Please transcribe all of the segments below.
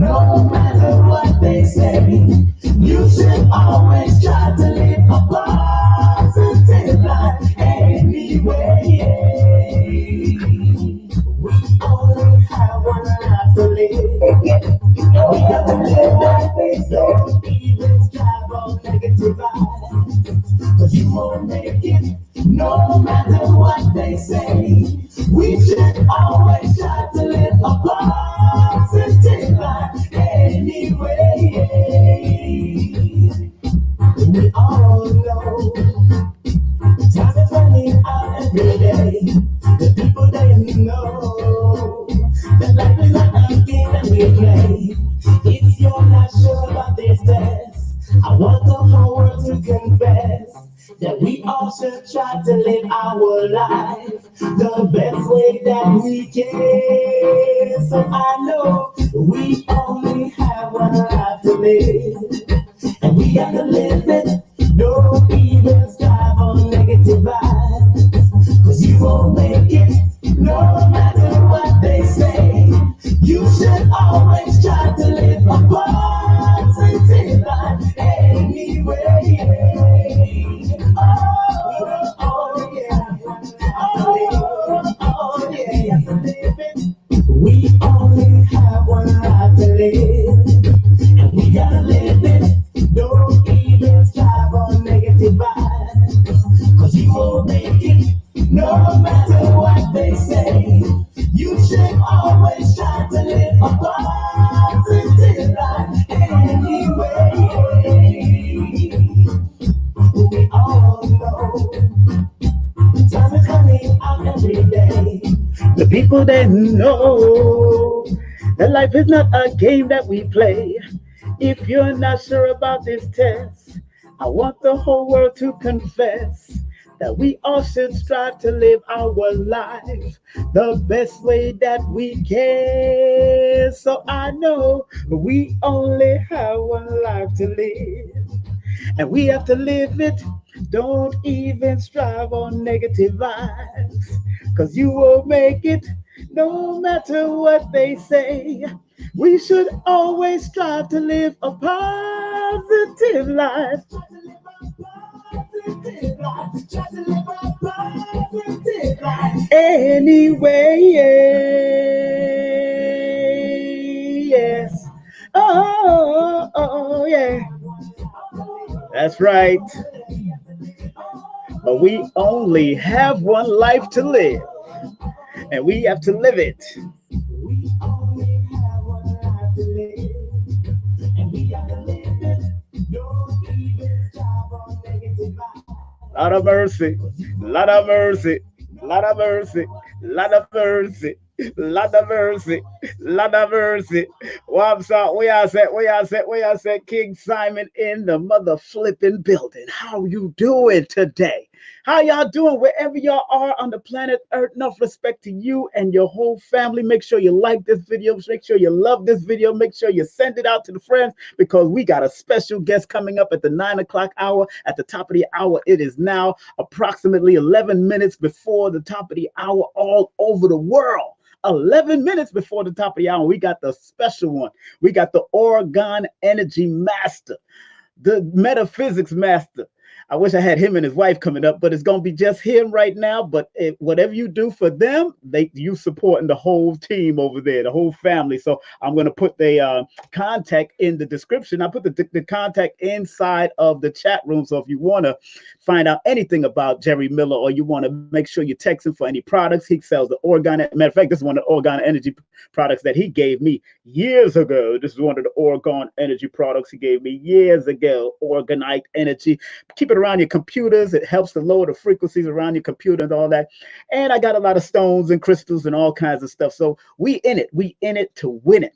No matter what they say, you should always try to live a positive life anyway. We only have one life to live. We got to live that way, so even strive on negative vibes. Cause you won't make it, no matter what they say. We should always try to live a positive life anyway. We all know time is running out every day. The people they know that life is not a game that we play. If you're not sure about this test, I want the whole world to confess that we all should try to live our life the best way that we can. So I know we only have one life to live, and we got to live it. Don't even strive on negative vibes, cause you won't make it, no matter what they say. You should always try to live a positive life anyway. Oh yeah, oh yeah. We only have one life to live, and we gotta live it. Don't even strive on negative vibes, cause you won't make it, no matter what they say. You should always try to live a positive life anyway. We all know time is coming out every day. The people that know that life is not a game that we play. If you're not sure about this test, I want the whole world to confess that we all should strive to live our life the best way that we can. So I know we only have one life to live, and we have to live it. Don't even strive on negative vibes, cause you won't make it, no matter what they say. We should always strive to live a positive life. Anyway, yes. Oh, yeah. That's right. But we only have one life to live, and we have to live it. We only have one life to live, and we have to live it. Don't even strive on negative vibes. Lot of mercy, lot of mercy, lot of mercy, lot of mercy, lot of mercy, lot of mercy. What's up? We are set. King Simon in the mother flipping building. How you doing today? How y'all doing wherever y'all are on the planet Earth? Enough respect to you and your whole family. Make sure you like this video. Make sure you love this video. Make sure you send it out to the friends, because we got a special guest coming up at the 9 o'clock hour. At the top of the hour, it is now approximately 11 minutes before the top of the hour all over the world. 11 minutes before the top of the hour, we got the special one. We got the Oregon Energy Master, the Metaphysics Master. I wish I had him and his wife coming up, but it's going to be just him right now. But whatever you do for them, you supporting the whole team over there, the whole family. So I'm going to put the contact in the description. I put the contact inside of the chat room. So if you want to find out anything about Jerry Miller, or you want to make sure you text him for any products, he sells the Oregon. Matter of fact, this is one of the Oregon Energy products that he gave me years ago. This is one of the Oregon Energy products he gave me years ago. Oregonite Energy. Keep it around your computers. It helps to lower the frequencies around your computer and all that. And I got a lot of stones and crystals and all kinds of stuff. So we in it. We in it to win it.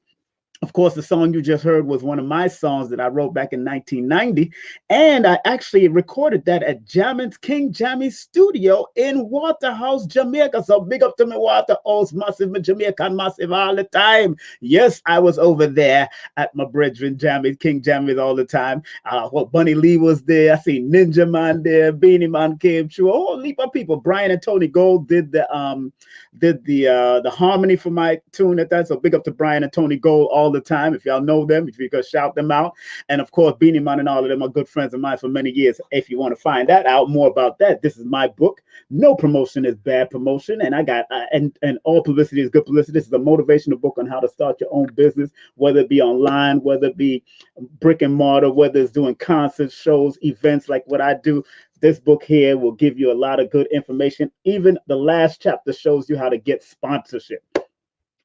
Of course, the song you just heard was one of my songs that I wrote back in 1990. And I actually recorded that at King Jammy's studio in Waterhouse, Jamaica. So big up to me, Waterhouse, massive, my Jamaican, massive all the time. Yes, I was over there at my brethren, King Jammy's all the time. Bunny Lee was there. I see Ninja Man there. Beanie Man came through. A whole heap of people. Brian and Tony Gold did the harmony for my tune at that. So big up to Brian and Tony Gold all all the time. If y'all know them, if you could shout them out. And of course, Beanie Man and all of them are good friends of mine for many years. If you want to find that out, more about that, this is my book. No promotion is bad promotion. And I got, and all publicity is good publicity. This is a motivational book on how to start your own business, whether it be online, whether it be brick and mortar, whether it's doing concerts, shows, events like what I do. This book here will give you a lot of good information. Even the last chapter shows you how to get sponsorship.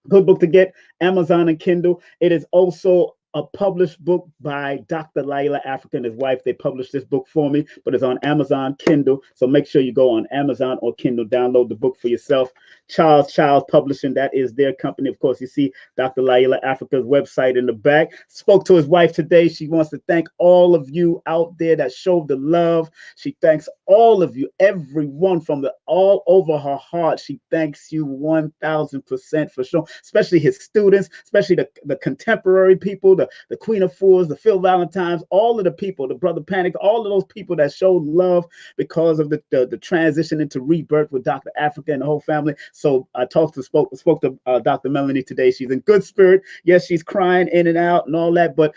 Good book to get, Amazon and Kindle. It is also a published book by Dr. Laila Africa and his wife. They published this book for me, but it's on Amazon Kindle. So make sure you go on Amazon or Kindle, download the book for yourself. Charles Publishing, that is their company. Of course, you see Dr. Laila Africa's website in the back. Spoke to his wife today. She wants to thank all of you out there that showed the love. She thanks all of you, everyone from the all over her heart. She thanks you 1000% for showing, especially his students, especially the contemporary people, the Queen of Fools, the Phil Valentines, all of the people, the Brother Panic, all of those people that showed love because of the transition into rebirth with Dr. Africa and the whole family. So I spoke to Dr. Melanie today. She's in good spirit. Yes, she's crying in and out and all that, but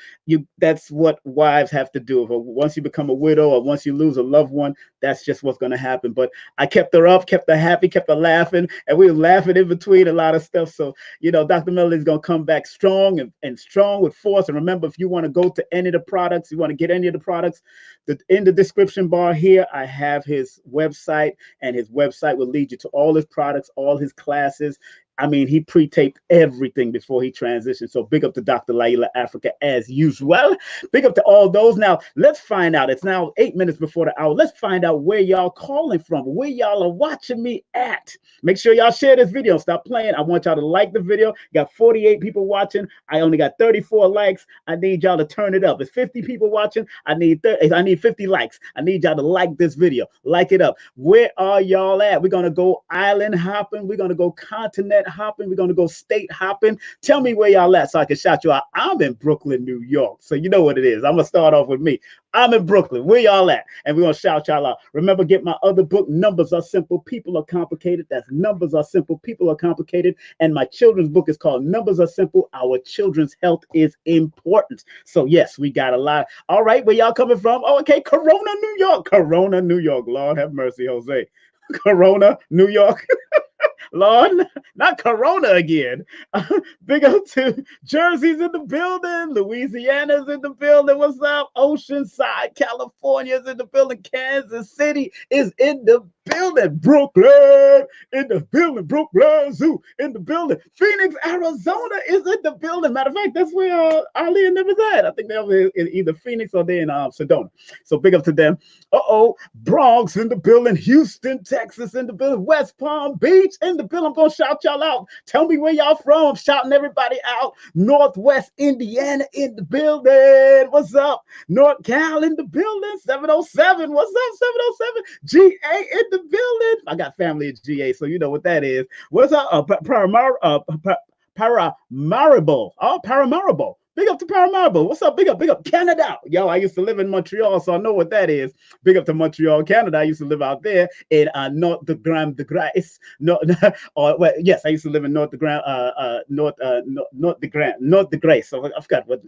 that's what wives have to do. Once you become a widow or once you lose a loved one, that's just what's going to happen. But I kept her up, kept her happy, kept her laughing, and we were laughing in between a lot of stuff. So, Dr. Melanie's going to come back strong and strong with force. And remember, if you want to go to any of the products, you want to get any of the products, in the description bar here, I have his website, and his website will lead you to all his products, all his classes. I mean, he pre-taped everything before he transitioned. So big up to Dr. Laila Africa as usual. Big up to all those. Now, let's find out. It's now 8 minutes before the hour. Let's find out where y'all calling from, where y'all are watching me at. Make sure y'all share this video. Stop playing. I want y'all to like the video. Got 48 people watching. I only got 34 likes. I need y'all to turn it up. It's 50 people watching. I need 50 likes. I need y'all to like this video. Like it up. Where are y'all at? We're going to go island hopping. We're going to go continent hopping. We're going to go state hopping. Tell me where y'all at so I can shout you out. I'm in Brooklyn, New York. So you know what it is. I'm going to start off with me. I'm in Brooklyn. Where y'all at? And we're going to shout y'all out. Remember, get my other book, Numbers Are Simple, People Are Complicated. That's Numbers Are Simple, People Are Complicated. And my children's book is called Numbers Are Simple, Our Children's Health is Important. So yes, we got a lot. All right, where y'all coming from? Oh, okay, Corona, New York. Corona, New York. Lord have mercy, Jose. Corona, New York. Lord, not Corona again. Big up to Jersey's in the building. Louisiana's in the building. What's up? Oceanside, California's in the building. Kansas City is in the building. Brooklyn in the building. Brooklyn Zoo in the building. Phoenix, Arizona is in the building. Matter of fact, that's where Ali and them is at. I think they're in either Phoenix or they're in Sedona. So big up to them. Bronx in the building. Houston, Texas in the building. West Palm Beach in the building. I'm going to shout y'all out. Tell me where y'all from. I'm shouting everybody out. Northwest Indiana in the building. What's up? North Cal in the building. 707. What's up, 707? GA in the building. I got family at GA, so you know what that is. What's up? Paramaribo. Oh, Paramaribo. Big up to Paramaribo. What's up? Big up Canada. Yo, I used to live in Montreal, so I know what that is. Big up to Montreal, Canada. I used to live out there in North de Grace. Yes, I used to live in North de Grace. So I forgot what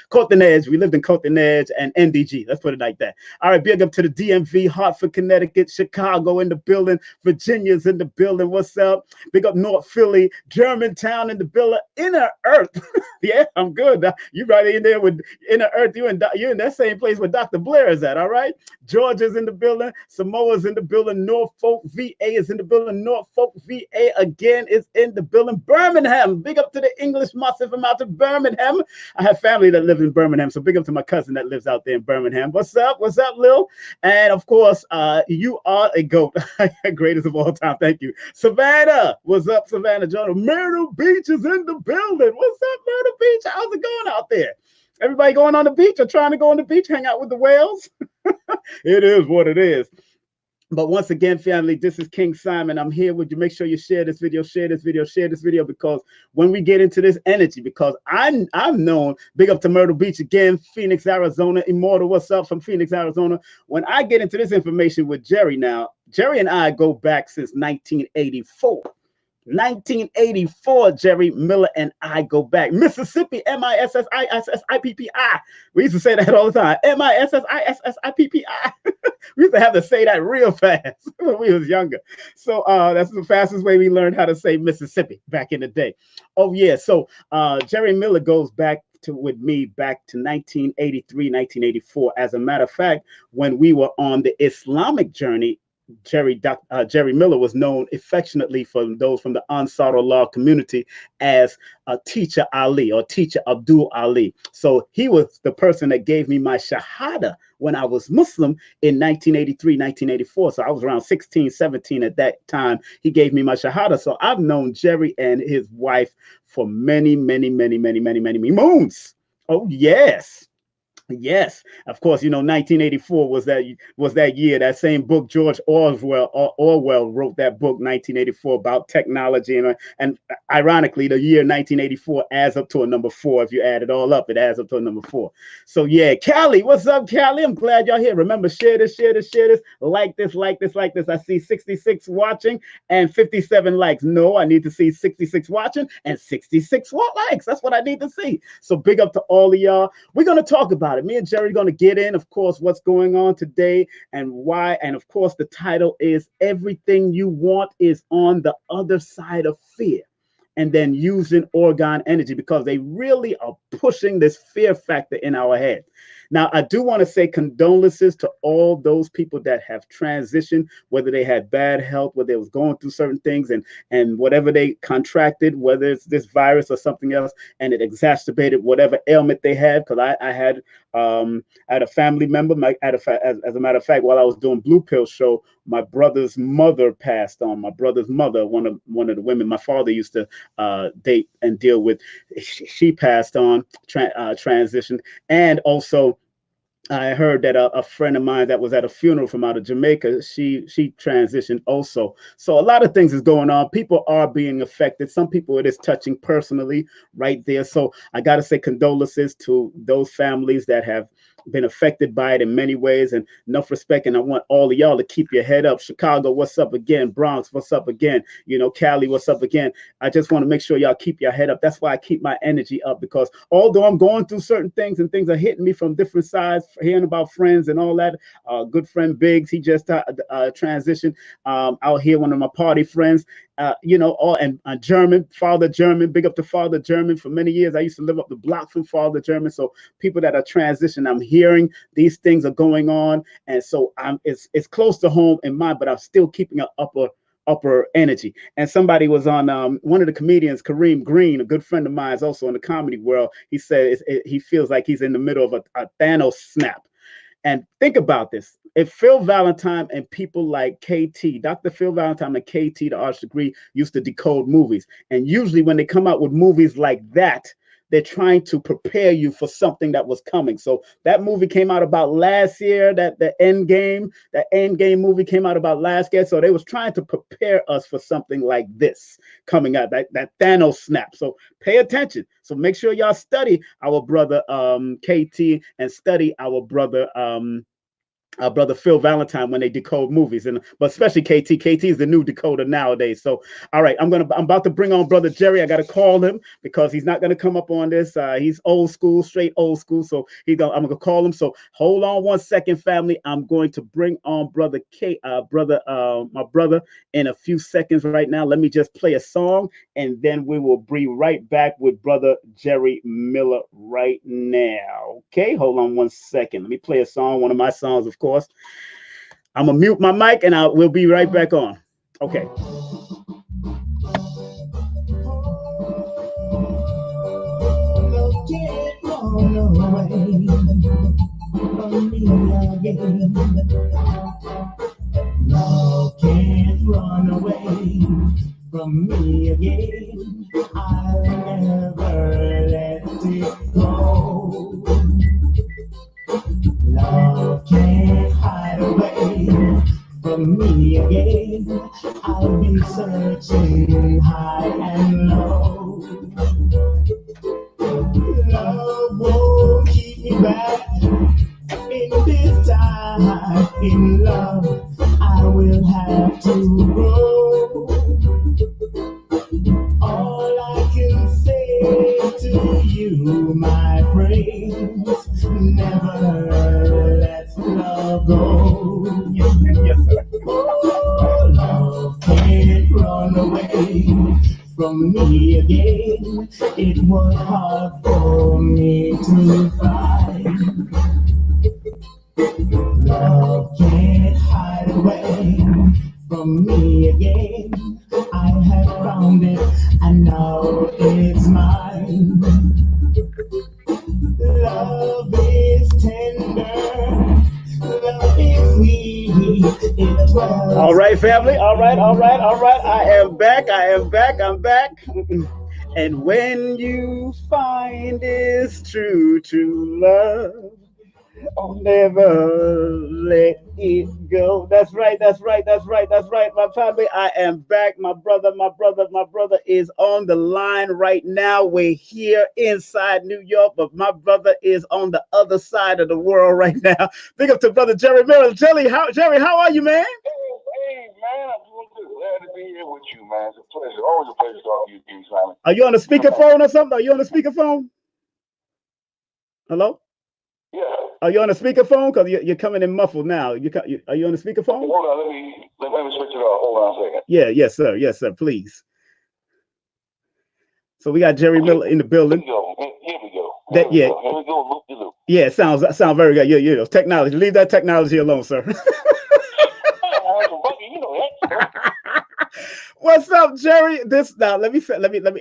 Côte-des-Neiges. We lived in Côte-des-Neiges and NDG. Let's put it like that. All right, big up to the DMV, Hartford, Connecticut, Chicago in the building, Virginia's in the building. What's up? Big up North Philly, Germantown in the building, Inner Earth. Yeah, I'm good. You right in there with Inner Earth. You're in that same place where Dr. Blair is at. All right. Georgia's in the building. Samoa's in the building. Norfolk, VA is in the building. Norfolk, VA again is in the building. Birmingham. Big up to the English Massive from out to Birmingham. I have family that lives in Birmingham, so big up to my cousin that lives out there in Birmingham. What's up? What's up, Lil? And of course, you are a goat. Greatest of all time. Thank you. Savannah. What's up, Savannah? John. Myrtle Beach is in the building. What's up, Myrtle Beach? How's it going out there? Everybody going on the beach or trying to go on the beach, hang out with the whales? It is what it is. But once again, family, this is King Simon. I'm here with you. Make sure you share this video, because when we get into this energy, because I'm known, big up to Myrtle Beach again, Phoenix, Arizona, Immortal, what's up from Phoenix, Arizona. When I get into this information with Jerry now, Jerry and I go back since 1984. 1984, Jerry Miller and I go back. Mississippi, Mississippi. We used to say that all the time. Mississippi. We used to have to say that real fast when we was younger. So that's the fastest way we learned how to say Mississippi back in the day. Oh yeah. So Jerry Miller goes back to with me back to 1983, 1984. As a matter of fact, when we were on the Islamic journey, Jerry Miller was known affectionately for those from the Ansar Allah community as Teacher Ali or Teacher Abdul Ali. So he was the person that gave me my Shahada when I was Muslim in 1983, 1984. So I was around 16, 17 at that time. He gave me my Shahada. So I've known Jerry and his wife for many, many, many, many, many, many moons. Oh, yes. Yes, of course. 1984 was that year. That same book, George Orwell wrote that book, 1984, about technology, and ironically, the year 1984 adds up to a number four. If you add it all up, it adds up to a number four. So yeah, Callie, what's up, Callie? I'm glad y'all here. Remember, share this, share this, share this, like this, like this, like this. I see 66 watching and 57 likes. No, I need to see 66 watching and 66 likes. That's what I need to see. So big up to all of y'all. We're gonna talk about it. Me and Jerry are going to get in, of course, what's going on today and why. And of course, the title is Everything You Want is on the Other Side of Fear. And then using orgone energy, because they really are pushing this fear factor in our head. Now, I do want to say condolences to all those people that have transitioned, whether they had bad health, whether they was going through certain things and whatever they contracted, whether it's this virus or something else, and it exacerbated whatever ailment they had. Because I had a family member, as a matter of fact, while I was doing Blue Pill Show, my brother's mother passed on. My brother's mother, one of the women my father used to date and deal with, she passed on, transitioned. And also, I heard that a friend of mine that was at a funeral from out of Jamaica, she transitioned also. So a lot of things is going on. People are being affected. Some people it is touching personally right there. So I got to say condolences to those families that have been affected by it in many ways, and enough respect. And I want all of y'all to keep your head up. Chicago, what's up again? Bronx, what's up again? Cali, what's up again? I just want to make sure y'all keep your head up. That's why I keep my energy up, because although I'm going through certain things and things are hitting me from different sides, hearing about friends and all that. Good friend Biggs, he just transitioned out here. One of my party friends, and German, Father German, big up to Father German. For many years, I used to live up the block from Father German. So people that are transitioning, I'm hearing these things are going on. And so it's close to home in mind, but I'm still keeping an upper energy. And somebody was on one of the comedians, Kareem Green, a good friend of mine, is also in the comedy world. He said he feels like he's in the middle of a Thanos snap. And think about this. If Phil Valentine and people like KT, Dr. Phil Valentine and KT, the arts degree, used to decode movies. And usually when they come out with movies like that, they're trying to prepare you for something that was coming. So that movie came out about last year, that End Game movie came out about last year. So they was trying to prepare us for something like this coming out, that Thanos snap. So pay attention. So make sure y'all study our brother KT and study our brother Phil Valentine when they decode movies, but especially KT. KT is the new decoder nowadays. So, all right, I'm about to bring on brother Jerry. I got to call him because he's not going to come up on this. He's old school, straight old school. So I'm going to call him. So hold on one second, family. I'm going to bring on brother my brother in a few seconds right now. Let me just play a song, and then we will be right back with brother Jerry Miller right now. Okay, hold on one second. Let me play a song, one of my songs, of course. I'm gonna mute my mic and we'll be right back on. Okay. Love can't run away from me again. I'll never let it go. Love can't hide away from me again. I'll be searching high and low. Love won't keep me back in this time. In love, I will have to grow. my praise. Never let love go. Yes, sir. Oh, love can't run away from me again. It was hard for me to find. Love can't hide away from me again. I have found it and now it's mine. Love is tender. Love is sweet. It dwells. All right, family. All right. I am back. I'm back. And when you find it's true love, I'll never let it go. That's right, my family. I am back. My brother is on the line right now. We're here inside New York, but my brother is on the other side of the world right now. Big up to brother Jerry Miller. Jerry, how are you, man? Hey, man, I'm doing good. Glad to be here with you, man. It's a pleasure. Always a pleasure talking to you, Simon. Are you on the speakerphone or something? Are you on the speakerphone? Hello? Yeah. Are you on a speakerphone? Because you're coming in muffled now. Are you on a speakerphone? Okay, hold on. Let me switch it off. Hold on a second. Yeah. Yes, sir. Please. So we got Jerry Miller in the building. Here we go. Loop. Yeah, it sounds very good. Yeah. Technology. Leave that technology alone, sir. What's up, Jerry? Let me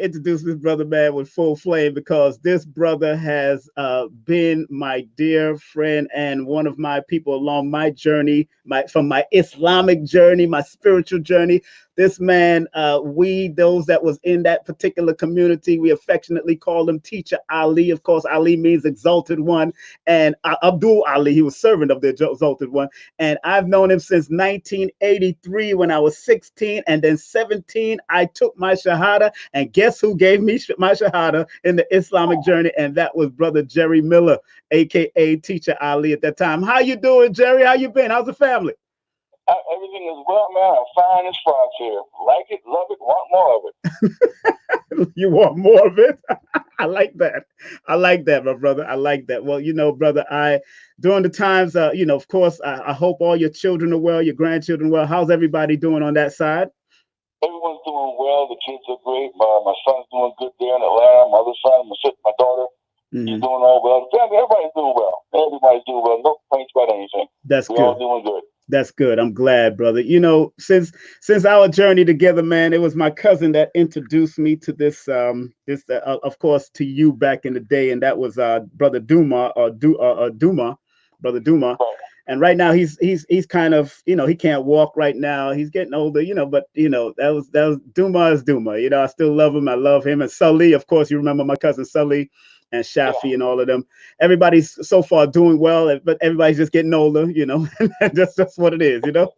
introduce this brother, man, with full flame, because this brother has been my dear friend and one of my people along my journey, from my Islamic journey, my spiritual journey. This man, those that was in that particular community, we affectionately call him Teacher Ali. Of course, Ali means exalted one, and Abdul Ali, he was servant of the exalted one. And I've known him since 1983 when I was 16, and then 17, I took my Shahada. And guess who gave me my Shahada in the Islamic journey? And that was brother Jerry Miller, aka Teacher Ali at that time. How you doing, Jerry? How you been? How's the family? Everything is well, man. I'm fine as frogs here. Like it, love it, want more of it. You want more of it? I like that, my brother. I like that. Well, brother, during the times, of course, I hope all your children are well, your grandchildren well. How's everybody doing on that side? Everyone's doing well. The kids are great. My son's doing good there in Atlanta. My other son, my daughter, she's doing all well. The family, everybody's doing well. No complaints about anything. That's good. We're all doing good. That's good. I'm glad, brother. Since our journey together, man, it was my cousin that introduced me to this, of course, to you back in the day, and that was brother Duma, brother Duma. Right. And right now he's kind of, he can't walk right now. He's getting older, but that was Duma is Duma. I still love him. I love him. And Sully, of course, you remember my cousin Sully and Shafi and all of them. Everybody's so far doing well, but everybody's just getting older, that's what it is, Well,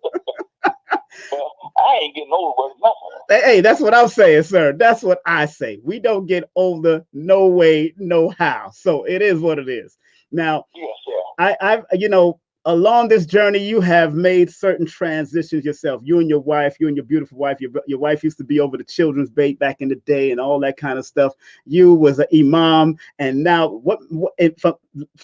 I ain't getting older, but nothing. Hey, that's what I'm saying, sir. That's what I say. We don't get older, no way, no how. So it is what it is. Now, yes, I've along this journey, you have made certain transitions yourself. You and your beautiful wife. Your wife used to be over the children's bait back in the day and all that kind of stuff. You was an imam, and now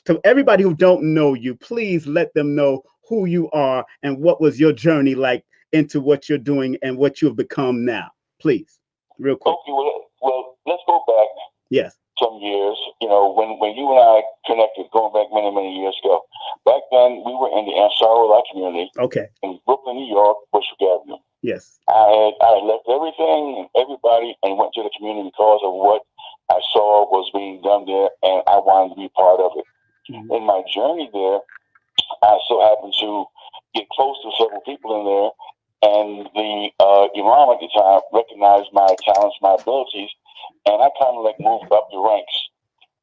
to everybody who don't know you, please let them know who you are and what was your journey like into what you're doing and what you've become now. Please, real quick. Okay, well, let's go back. Yes. Some years, when you and I connected, going back many, many years ago. Back then, we were in the Ansarullah community. Okay. In Brooklyn, New York, Bushwick Avenue. Yes. I had left everything and everybody and went to the community because of what I saw was being done there, and I wanted to be part of it. Mm-hmm. In my journey there, I so happened to get close to several people in there, and the imam at the time recognized my talents, my abilities, and I kind of moved up the ranks.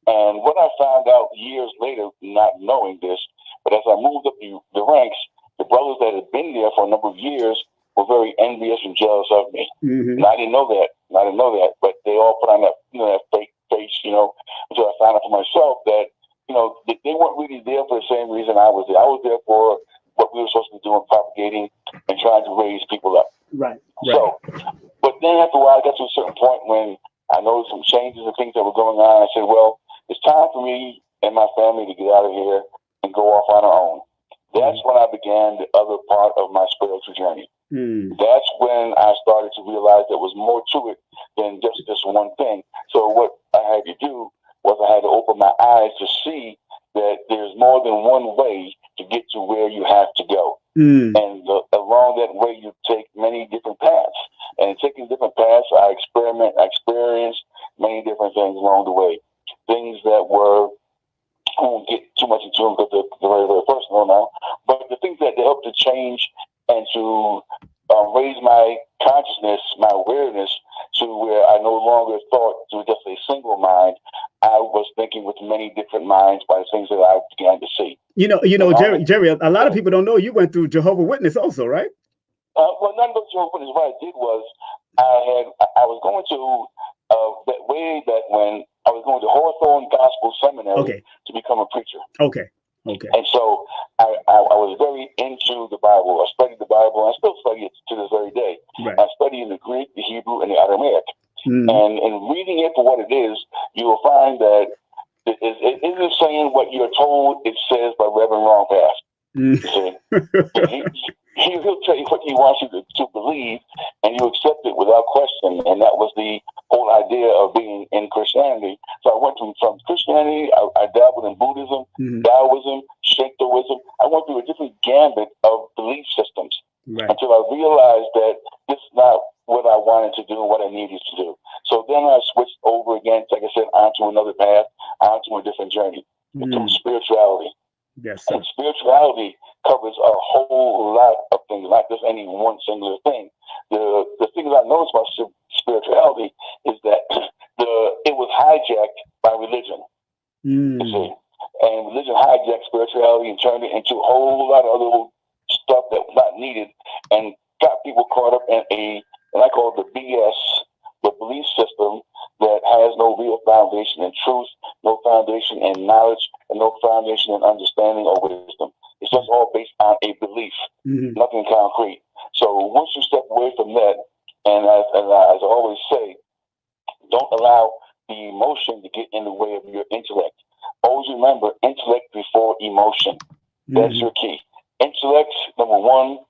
And what I found out years later, not knowing this, but as I moved up the ranks, the brothers that had been there for a number of years were very envious and jealous of me. Mm-hmm. And I didn't know that. But they all put on that, that fake face, until I found out for myself that, they weren't really there for the same reason I was there. I was there for what we were supposed to be doing, propagating and trying to raise people up. Right. So, but then after a while, I got to a certain point when I noticed some changes and things that were going on. I said, well, it's time for me and my family to get out of here and go off on our own. That's when I began the other part of my spiritual journey. That's when I started to realize there was more to it than just this one thing. So what I had to do was I had to open my eyes to see that there's more than one way to get to where you have to go. And along that way, you take many different paths. And taking different paths, I experienced many different things along the way. Things that were, I won't get too much into them because they're very, very personal now. But the things that helped to change and to raise my consciousness, my awareness, to where I no longer thought through just a single mind. I was thinking with many different minds by things that I began to see. Jerry, a lot of people don't know you went through Jehovah's Witness also, right? Well, none of those Jehovah's Witness. What I did was I was going to way back when I was going to Hawthorne Gospel Seminary to become a preacher. Okay. And so I was very into the Bible. I studied the Bible, and I still study it to this very day. Right. I study in the Greek, the Hebrew, and the Aramaic. And in reading it for what it is, you will find that it isn't saying what you're told it says by Reverend Longpath. You see? He'll tell you what he wants you to believe, and you accept it without question. And that was the whole idea of being in Christianity. So I went from Christianity, I dabbled in Buddhism, Taoism, Shintoism. I went through a different gambit of belief systems until I realized that this is not what I wanted to do, what I needed to do. So then I switched over again, like I said, onto another path, onto a different journey, into spirituality. Yes, and spirituality covers a whole lot of things, not just any one singular thing. The things I noticed about spirituality is that it was hijacked by religion. You see? And religion hijacked spirituality and turned it into a whole lot of other stuff that was not needed, and got people caught up in and I call it the BS, the belief system that has no real foundation in truth, no foundation in knowledge, and no foundation in understanding or wisdom. It's just all based on a belief, nothing concrete. So once you step away from that, and as I always say, don't allow the emotion to get in the way of your intellect. Always remember, intellect before emotion. That's your key. Intellect, number one,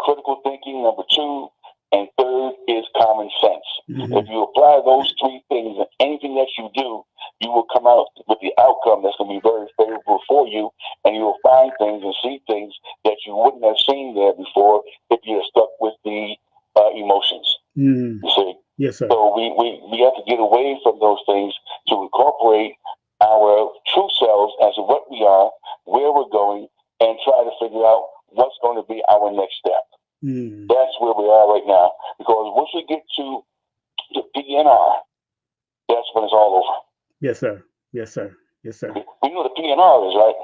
critical thinking, number two, and third is common sense. If you apply those three things in anything that you do, you will come out with the outcome that's going to be very favorable for you, and you will find things and see things that you wouldn't have seen there before if you're stuck with the emotions. You see? Yes, sir. So we have to get away from those things to incorporate our true selves as what we are, where we're going, and try to figure out what's going to be our next step. That's where we are right now. Because once we get to the PNR, that's when it's all over. Yes, sir. Yes, sir. Yes, sir. You know what the PNR is, right?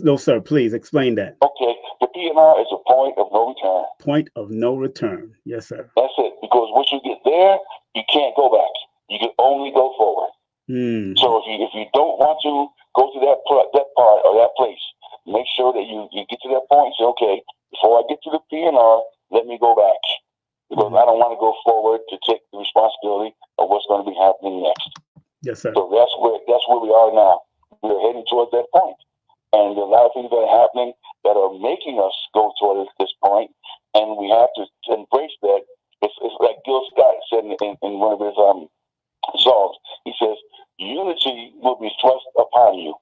No, sir. Please explain that. Okay. The PNR is a point of no return. Point of no return. Yes, sir. That's it. Because once you get there, you can't go back. You can only go forward. So if you don't want to go to that part or that place, make sure that you get to that point and say, okay, before I get to the PNR, let me go back. Because I don't want to go forward to take the responsibility of what's going to be happening next. Yes, sir. So that's where we are now. We're heading towards that point. And there are a lot of things that are happening that are making us go toward this point, and we have to embrace that. It's like Gil Scott said in one of his songs. He says, unity will be thrust upon you.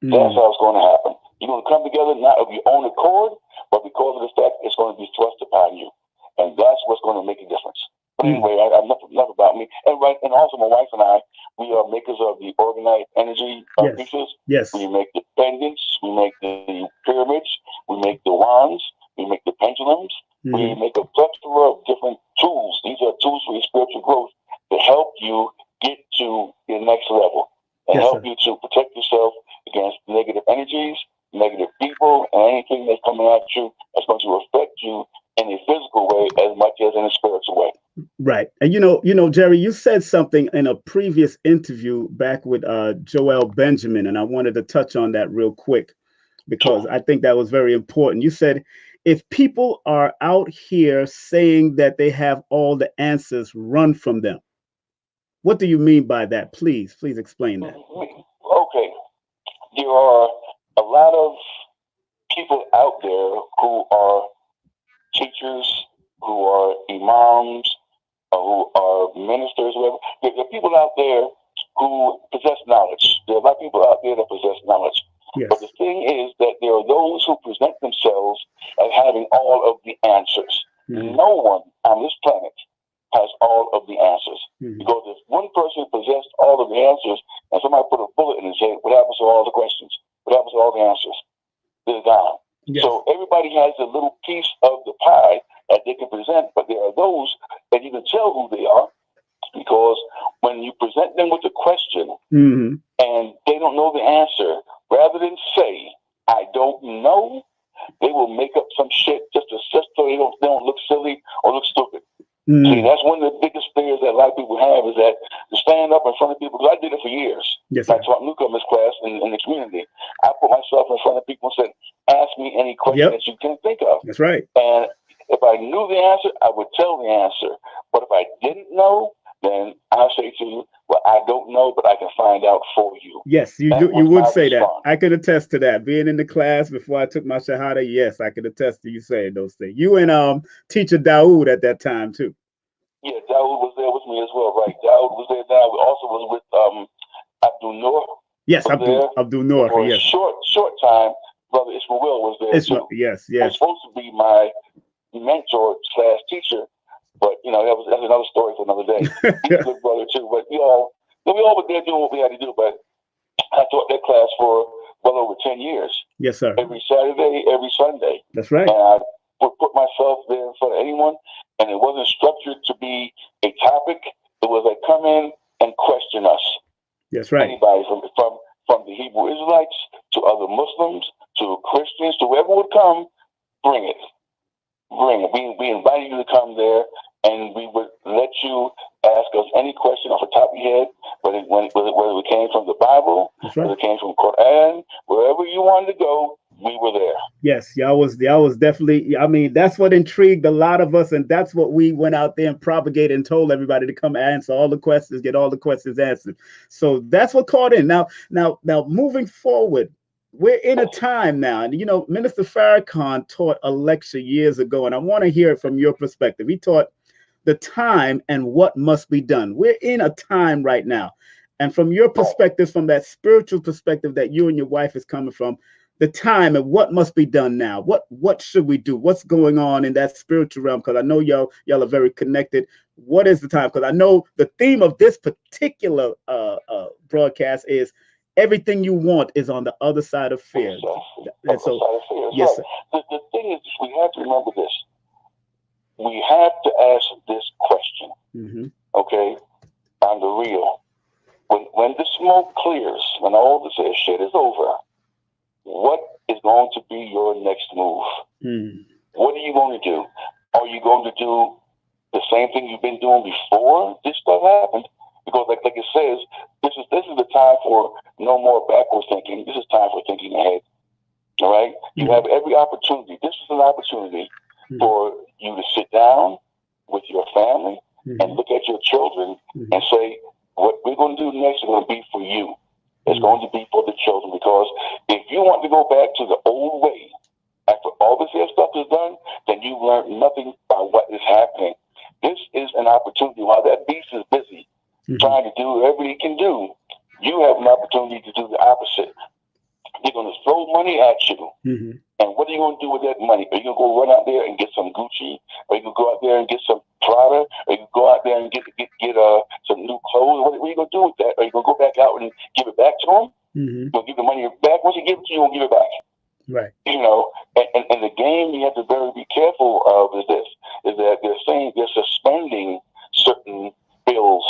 That's how it's going to happen. You're going to come together not of your own accord, but because of the fact it's going to be thrust upon you. And that's what's going to make a difference. But anyway, enough about me. And also my wife and I, we are makers of the organized energy pieces. Yes. We make the pendants, we make the pyramids, we make the wands, we make the pendulums, we make a plethora of different tools. These are tools for your spiritual growth to help you get to your next level and help you to protect yourself against negative energies, negative people, and anything that's coming at you that's going to affect you in a physical way as much as in a spiritual way. Right. And you know, Jerry, you said something in a previous interview back with Joel Benjamin, and I wanted to touch on that real quick because I think that was very important. You said, if people are out here saying that they have all the answers, run from them. What do you mean by that? Please explain that. Okay, there are a lot of people out there who are teachers, who are imams, who are ministers, whatever. There are people out there who possess knowledge. There are a lot of people out there that possess knowledge. But the Yes. thing is that there are those who present themselves as having all of the answers. Hmm. No one on this planet has all of the answers. Hmm. Because if one person possessed all of the answers and somebody put a bullet in his head, what happens to all the questions? What happens to all the answers? They're gone. Yes. So everybody has a little piece of the pie that they can present, but there are those that you can tell who they are because when you present them with a question Hmm. and they don't know the answer, rather than say, I don't know, they will make up some shit just so they don't look silly or look stupid. See, Mm. that's one of the biggest fears that a lot of people have is that to stand up in front of people, because I did it for years. Yes, I sir. taught newcomers class in the community. I put myself in front of people and said, ask me any question Yep. that you can think of. That's right. And if I knew the answer, I would tell the answer. But if I didn't know, then I'll say to you, well, I don't know, but I can find out for you. Yes, you That do. You was would my say that. response. I can attest to that. Being in the class before I took my shahada, yes, I can attest to you saying those things. You and teacher Daoud at that time too. Yeah, Dawood was there with me as well, right? Dawood was there. Dawood also was with Abdul Noor Yes, was there. Abdul And Noor. for a Yes, short time, Brother Ismail was there Ismail. too. Yes, He was yes. supposed to be my mentor slash teacher, but you know that's another story for another day. He's a good brother too. But we all were there doing what we had to do. But I taught that class for well over 10 years, Yes, sir. every Saturday, every Sunday, That's right. and I would put myself there in front of anyone, and it wasn't structured to be a topic. It was like come in and question us. That's right. Anybody from the Hebrew Israelites to other Muslims to Christians to whoever would come, bring it. Bring it. We invite you to come there, and we would let you ask us any question off the top of your head, whether it came from the Bible, That's whether right. it came from Quran, wherever you wanted to go, we were there. Yes, y'all was definitely. I mean, that's what intrigued a lot of us, and that's what we went out there and propagated and told everybody to come answer all the questions, get all the questions answered. So that's what caught in. Now, moving forward, we're in a time now, and Minister Farrakhan taught a lecture years ago, and I want to hear it from your perspective. He taught the time and what must be done. We're in a time right now. And from your perspective, from that spiritual perspective that you and your wife is coming from, the time and what must be done now. What should we do? What's going on in that spiritual realm? Because I know y'all are very connected. What is the time? Because I know the theme of this particular broadcast is everything you want is on the other side of fear. And so, yes, sir. The thing is, we have to remember this. We have to ask this question, Mm-hmm. okay, on the real. When the smoke clears, when all this shit is over, what is going to be your next move? Mm. What are you going to do? Are you going to do the same thing you've been doing before this stuff happened? Because like it says, this is the time for no more backward thinking. This is time for thinking ahead. All right? You have every opportunity. This is an opportunity for you to sit down with your family and look at your children and say, what we're going to do next is going to be for you. It's going to be for the children, because if you want to go back to the old way after all this stuff is done, then you learn nothing by what is happening. This is an opportunity. While that beast is busy trying to do whatever he can do, you have an opportunity to do the opposite. They're going to throw money at you. And what are you going to do with that money? Are you going to go run out there and get some Gucci? Are you going to go out there and get some Prada? Are you going to go out there and get some new clothes? What are you going to do with that? Are you going to go back out and give it back to them? You're going to give the money back? Once you give it to you, you're going to give it back. Right. And the game you have to be careful of is this, is that they're saying they're suspending certain bills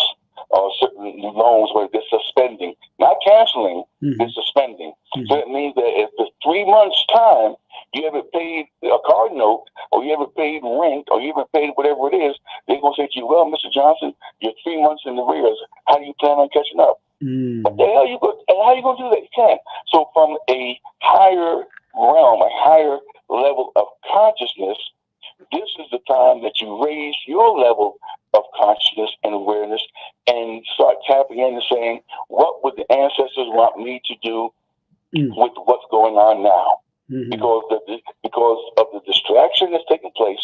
or certain loans where they're suspending, not canceling, they're suspending. So that means that if the 3 months' time you haven't paid a car note, or you haven't paid rent, or you haven't paid whatever it is, they're going to say to you, well, Mr. Johnson, you're 3 months in the arrears. How do you plan on catching up? What the hell how are you going to do that? You can't. So from a higher realm, a higher level of consciousness, this is the time that you raise your level of consciousness and awareness and start what the ancestors want me to do Mm. with what's going on now. Mm-hmm. Because of the distraction that's taking place,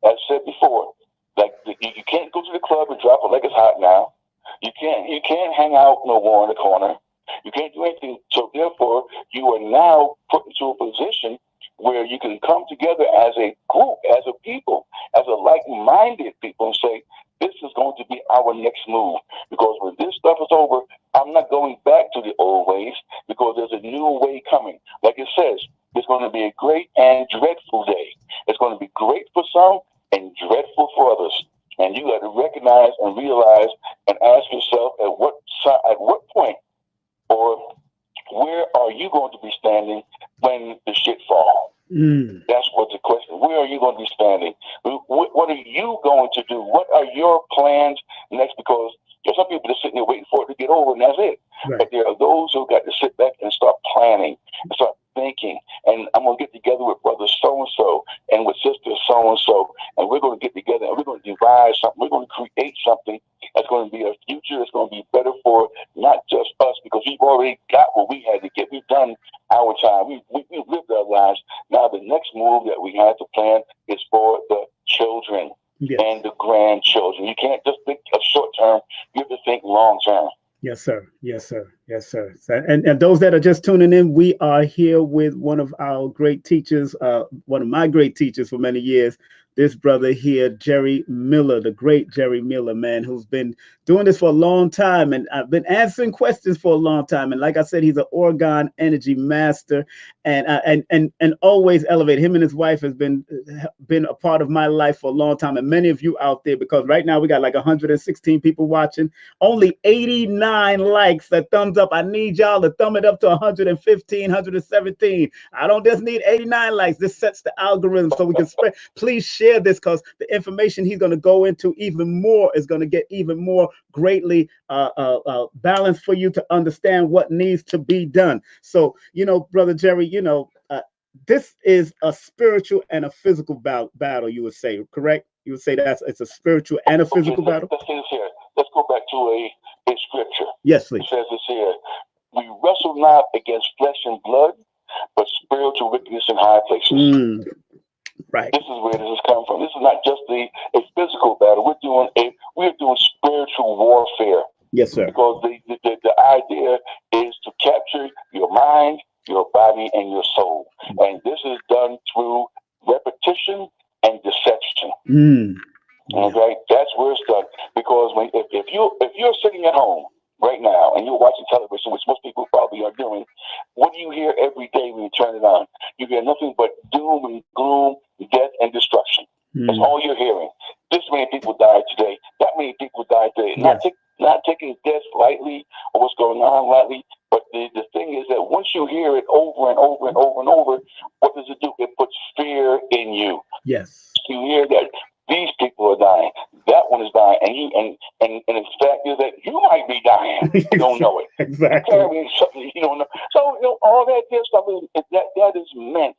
as I said before, like you can't go to the club and drop it like it's hot now. You can't hang out no more in the corner. You can't do anything. So therefore, you are now put into a position where you can come together as a group, as a people, as a like-minded people, and say, this is going to be our next move. Because when this stuff is over, I'm not going back to the old ways, because there's a new way coming. Like it says, it's going to be a great and dreadful day. It's going to be great for some and dreadful for others. And you got to recognize and realize and ask yourself at what point or where are you going to be standing when the shit falls? Mm. That's what the question. Where are you going to be standing? What are you going to do? What are your plans next? Because there's some people just sitting there waiting for it to get over, and that's it. Right. But there are those who got to sit back and start planning and start thinking. And I'm going to get together with brother so-and-so and with sister so-and-so, and we're going to get together and we're going to devise something. We're going to create something that's going to be a future that's going to be better for not just us, because we've already got what we had to get. We've done our time. We've lived our lives. Now the next move that we have to plan is for the children. Yes. And the grandchildren. You can't just think of short term. You have to think long term. Yes, sir. Yes, sir. Yes, sir. And those that are just tuning in, we are here with one of our great teachers, one of my great teachers for many years, this brother here, Jerry Miller, the great Jerry Miller, man, who's been doing this for a long time. And I've been answering questions for a long time. And like I said, he's an Oregon energy master, and always elevate. Him and his wife has been a part of my life for a long time. And many of you out there, because right now we got like 116 people watching, only 89 likes, a thumbs up. I need y'all to thumb it up to 115, 117. I don't just need 89 likes. This sets the algorithm so we can spread. Please share this, because the information he's going to go into even more is going to get even more greatly balanced for you to understand what needs to be done. So, brother Jerry, this is a spiritual and a physical battle, you would say, correct? You would say it's a spiritual and a physical battle? Let's say this here. Let's go back to a scripture. Yes, please. It says this here. We wrestle not against flesh and blood, but spiritual wickedness in high places. Mm. Right. This is where this has come from. This is not just a physical battle. We're doing spiritual warfare. Yes, sir. Because the idea is to capture your mind, your body, and your soul. And this is done through repetition and deception. Mm. Okay, that's where it's done. Because if you're sitting at home right now and you're watching television, which most people probably are doing, what do you hear every day when you turn it on? You hear nothing but doom and gloom, death and destruction. That's all you're hearing. This many people died today. That many people died today. Yes. Not taking death lightly or what's going on lightly, but the thing is that once you hear it over and over and over and over, what does it do? It puts fear in you. Yes. You hear that these people are dying, that one is dying, and the fact is that you might be dying. You don't know it. Exactly. You're carrying something you don't know. So all that stuff that is meant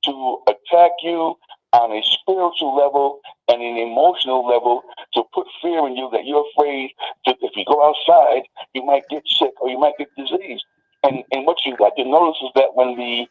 to attack you on a spiritual level and an emotional level, to put fear in you that you're afraid that if you go outside, you might get sick or you might get disease. And what you got to notice is that when the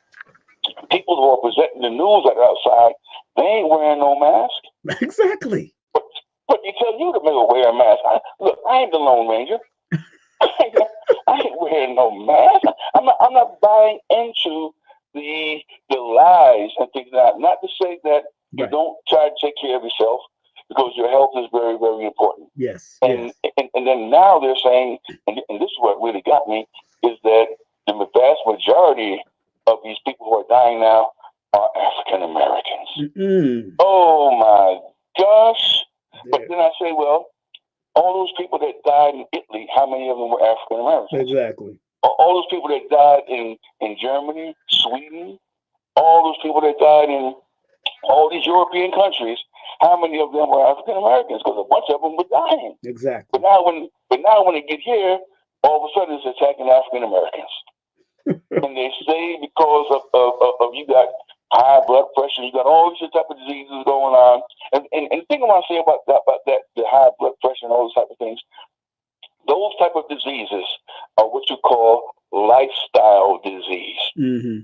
people who are presenting the news that are outside, they ain't wearing no mask. Exactly. But they tell you to wear a mask. Look, I ain't the Lone Ranger. I ain't wearing no mask. I'm not buying into the lies and things like that. Not to say that you don't try to take care of yourself, because your health is very, very important. Yes. And then now they're saying, and this is what really got me, is that the vast majority of these people who are dying now are African Americans. Mm-hmm. Oh my gosh. Yeah. But then I say, well, all those people that died in Italy, how many of them were African Americans? Exactly. All those people that died in Germany, Sweden, all those people that died in all these European countries, how many of them were African Americans? Because a bunch of them were dying. Exactly. But now when they get here, all of a sudden it's attacking African Americans. And they say because of you got high blood pressure, you got all these type of diseases going on. And the thing I want to say about that, the high blood pressure and all those type of things, Those type of diseases are what you call lifestyle disease.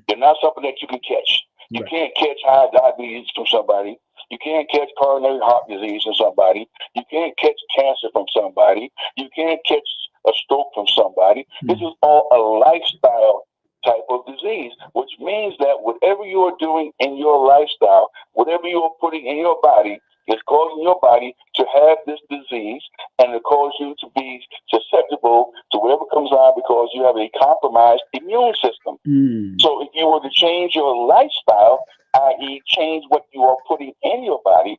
They're not something that you can catch. You can't catch high diabetes from somebody. You can't catch coronary heart disease from somebody. You can't catch cancer from somebody. You can't catch a stroke from somebody. This is all a lifestyle type of disease, which means that whatever you are doing in your lifestyle, whatever you are putting in your body, is causing your body to have this disease, and it causes you to be susceptible to whatever comes on because you have a compromised immune system. So if you were to change your lifestyle, i.e. change what you are putting in your body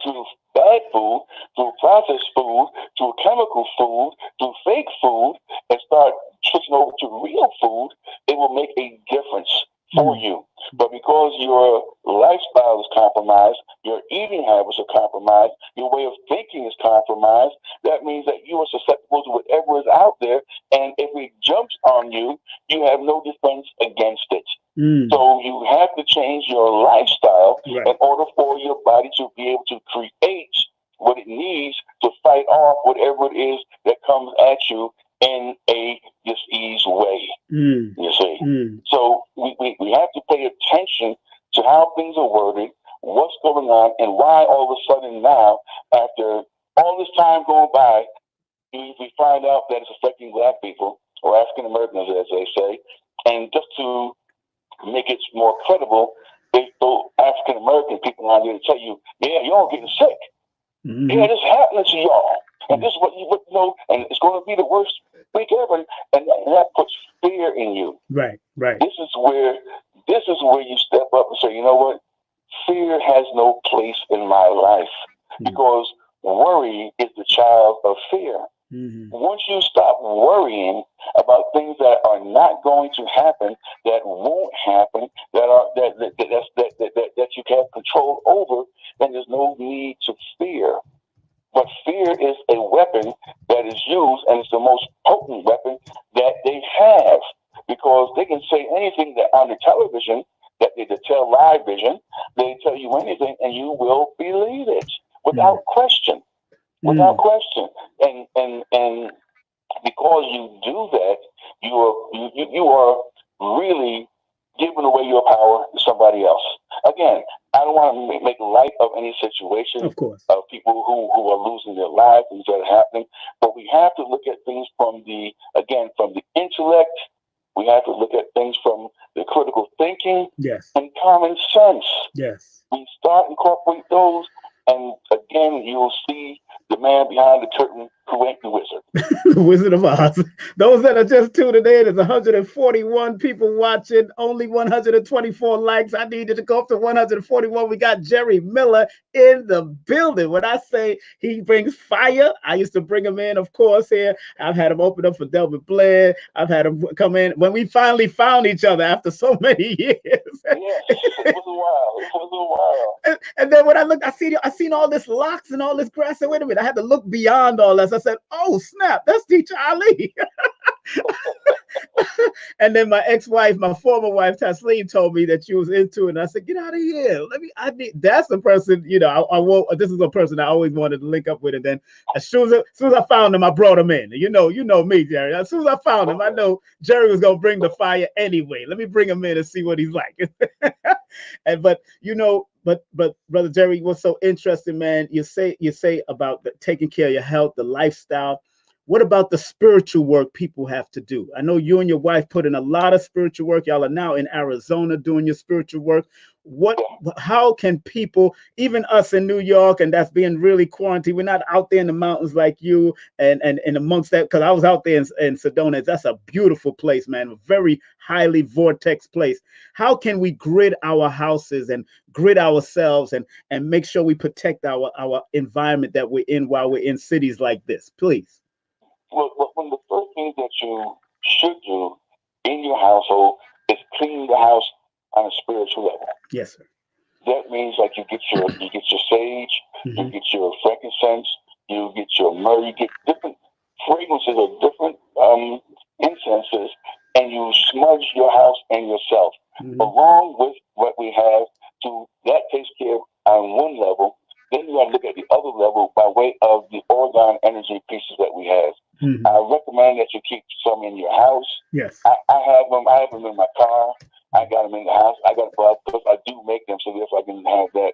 through bad food, through processed food, through chemical food, through fake food, and start switching over to real food, it will make a difference for you. But because your lifestyle is compromised, your eating habits are compromised, your way of thinking is compromised, that means that you are susceptible to whatever is out there, and if it jumps on you, you have no defense against it. So you have to change your lifestyle in order for your body to be able to create what it needs to fight off whatever it is that comes at you in a disease way. You see? So we have to pay attention to how things are worded, what's going on, and why all of a sudden now, after all this time going by, we find out that it's affecting Black people, or African Americans, as they say, and just to make it more credible, they throw African American people on there to tell you, yeah, y'all getting sick. Yeah, this is happening to y'all. And this is what you know, and it's going to be the worst week ever. And that puts fear in you. Right. This is where you step up and say, you know what? Fear has no place in my life, because worry is the child of fear. Once you stop worrying about things that are not going to happen, that won't happen, that you can have control over, then there's no need to fear. But fear is a weapon that is used, and it's the most potent weapon that they have, because they can say anything that on the television, that they tell live vision, they tell you anything, and you will believe it without question. Without question. And because you do that, you are really giving away your power to somebody else. Again, I don't want to make light of any situation of people who are losing their lives, things that are happening, but we have to look at things from the intellect. We have to look at things from the critical thinking and common sense. We start incorporate those, and again, you'll see the man behind the curtain who ain't the wizard. The Wizard of Oz. Those that are just tuning in, there's 141 people watching, only 124 likes. I need you to go up to 141. We got Jerry Miller in the building. When I say he brings fire, I used to bring him in, of course, here. I've had him open up for Delvin Blair. I've had him come in when we finally found each other after so many years. Yes, it was a while. And then when I looked, I seen all this locks and all this grass. I said, wait a minute, I had to look beyond all this. I said, oh snap, that's Teacher Ali. And then my ex-wife, my former wife, Tasleen, told me that she was into it. And I said, get out of here. That's the person, I won't, this is a person I always wanted to link up with. And then as soon as I found him, I brought him in. You know me, Jerry. As soon as I found him, I know Jerry was going to bring the fire anyway. Let me bring him in and see what he's like. But Brother Jerry, what's so interesting, man, you say about taking care of your health, the lifestyle. What about the spiritual work people have to do? I know you and your wife put in a lot of spiritual work. Y'all are now in Arizona doing your spiritual work. How can people, even us in New York, and that's being really quarantined, we're not out there in the mountains like you and amongst that, because I was out there in Sedona. That's a beautiful place, man, a very highly vortex place. How can we grid our houses and grid ourselves and make sure we protect our environment that we're in while we're in cities like this? Please. Well, one of the first things that you should do in your household is clean the house on a spiritual level. Yes, sir. That means like you get your sage, you get your frankincense, you get your myrrh, you get different fragrances or different incenses, and you smudge your house and yourself along with what we have. That takes care of on one level. Then you got to look at the other level by way of the orgone energy pieces that we have. I recommend that you keep some in your house. Yes. I have them. I have them in my car. I got them in the house. I got, but because I do make them, so therefore I can have that,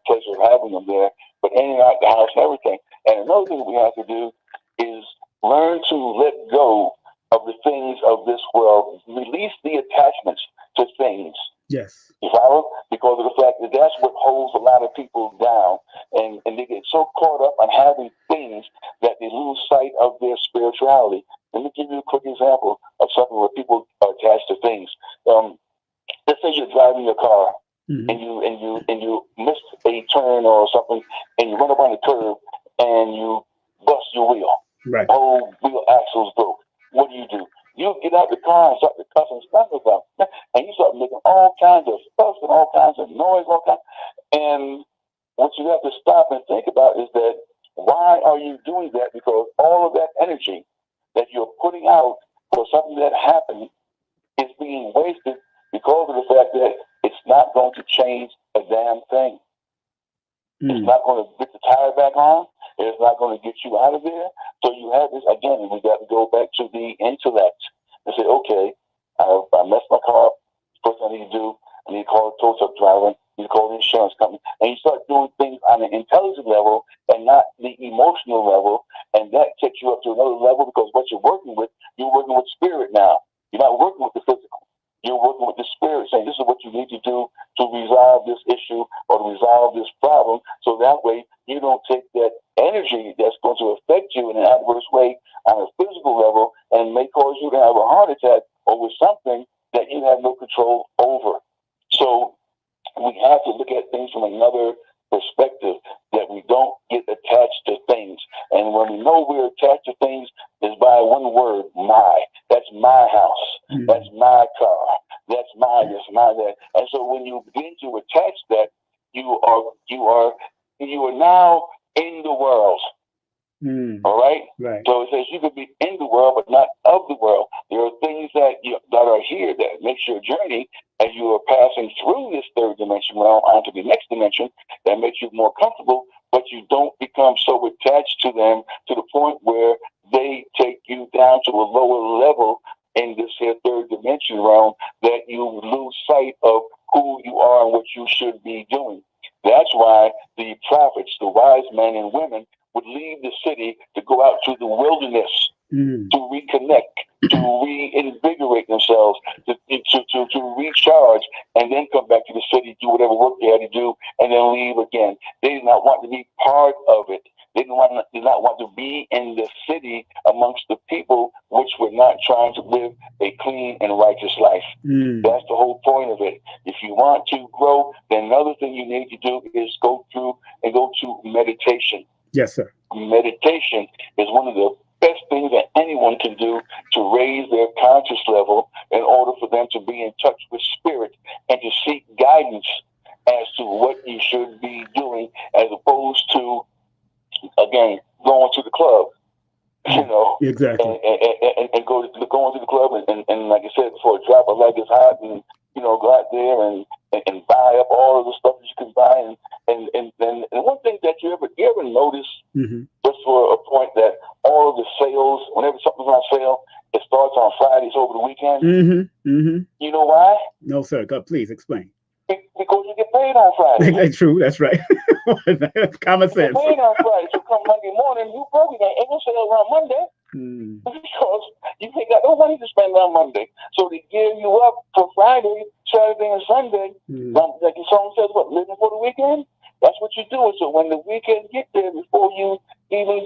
pleasure of having them there. But in and out the house and everything. And another thing we have to do is learn to let go of the things of this world. Release the attachments to things. Yes. You follow? Because of the fact that that's what holds a lot of people down. And they get so caught up on having things that they lose sight of their spirituality. Let me give you a quick example of something where people are attached to things. Let's say you're driving your car and you miss a turn or something, and you run up on the curb and you bust your wheel. Right. Oh, wheel axle's broke. What do? You get out the car and start to cuss and stuff about, and you start making all kinds of fuss and all kinds of noise, and what you have to stop and think about is that why are you doing that? Because all of that energy that you're putting out for something that happened is being wasted because of the fact that it's not going to change a damn thing. It's not going to get the tire back on. It's not going to get you out of there. So you have this, again, we got to go back to the intellect and say, okay, I messed my car up. First thing I need to do, I need to call a tow truck driver. I need to call the insurance company. And you start doing things on an intelligent level and not the emotional level. And that takes you up to another level because what you're working with spirit now. You're not working with the physical. You're working with the spirit, saying this is what you need to do to resolve this issue or to resolve this problem. So that way you don't take that energy that's going to affect you in an adverse way on a physical level and may cause you to have a heart attack over something that you have no control over. So we have to look at things from another perspective, that we don't get attached to things. And when we know we're attached to things, is by one word, my. That's my house. That's my car. That's my this, my that. And so when you begin to attach that, you are now in the world. All right? Right. So it says you could be in the world, but not of the world. There are things that are here that makes your journey as you are passing through this third dimension realm onto the next dimension that makes you more comfortable, but you don't become so attached to them to the point where they take you down to a lower level in this here third dimension realm that you lose sight of who you are and what you should be doing. That's why the prophets, the wise men and women, would leave the city to go out to the wilderness to reconnect, to reinvigorate themselves, to recharge, and then come back to the city, do whatever work they had to do, and then leave again. They did not want to be part of it. They did not want to be in the city amongst the people which were not trying to live a clean and righteous life. That's the whole point of it. If you want to grow, then another thing you need to do is go to meditation. Yes, sir. Meditation is one of the best things that anyone can do to raise their conscious level in order for them to be in touch with spirit and to seek guidance as to what you should be doing, as opposed to, again, going to the club, exactly, and going to the club and like I said before, drop a leg is hot and go out there and buy up all of the stuff that you can buy and one thing that you ever notice, just for a point, that all of the sales, whenever something's on sale, it starts on Fridays over the weekend. You know why? No, sir. God, please explain. Because you get paid on Friday. That's true. That's right. Common sense. You get paid on Friday. So come Monday morning, you probably ain't gonna sell around Monday. Because you ain't got no money to spend on Monday. So they gear you up for Friday, Saturday, and Sunday. Like the song says, what, living for the weekend? That's what you're doing. So when the weekend get there, before you even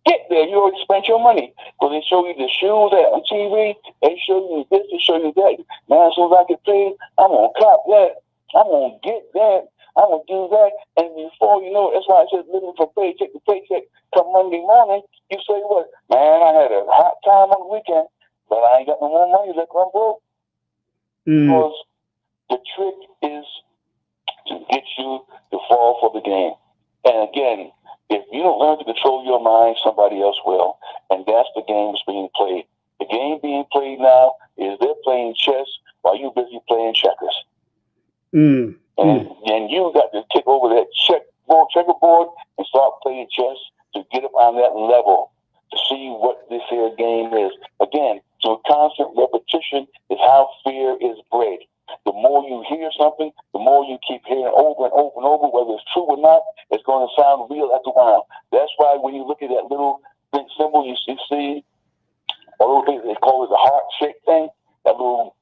get there, you already spent your money. So they show you the shoes on TV, they show you this, they show you that. Man, as soon as I get paid, I'm going to cop that. I'm going to get that. I'm going to do that. And before you know it, that's why I said living for paycheck to paycheck. Come Monday morning, you say what? Man, I had a hot time on the weekend, but I ain't got no more money left. I'm broke. Because the trick is to get you to fall for the game. And again, if you don't learn to control your mind, somebody else will. And that's the game that's being played. The game being played now is they're playing chess while you're busy playing checkers. And you got to kick over that checkerboard and start playing chess to get up on that level. to see what this here game is. Again, so constant repetition is how fear is bred. The more you hear something, the more you keep hearing over and over and over, whether it's true or not, it's going to sound real after a while. That's why when you look at that little symbol you see, a little thing they call it the heart shape thing, that little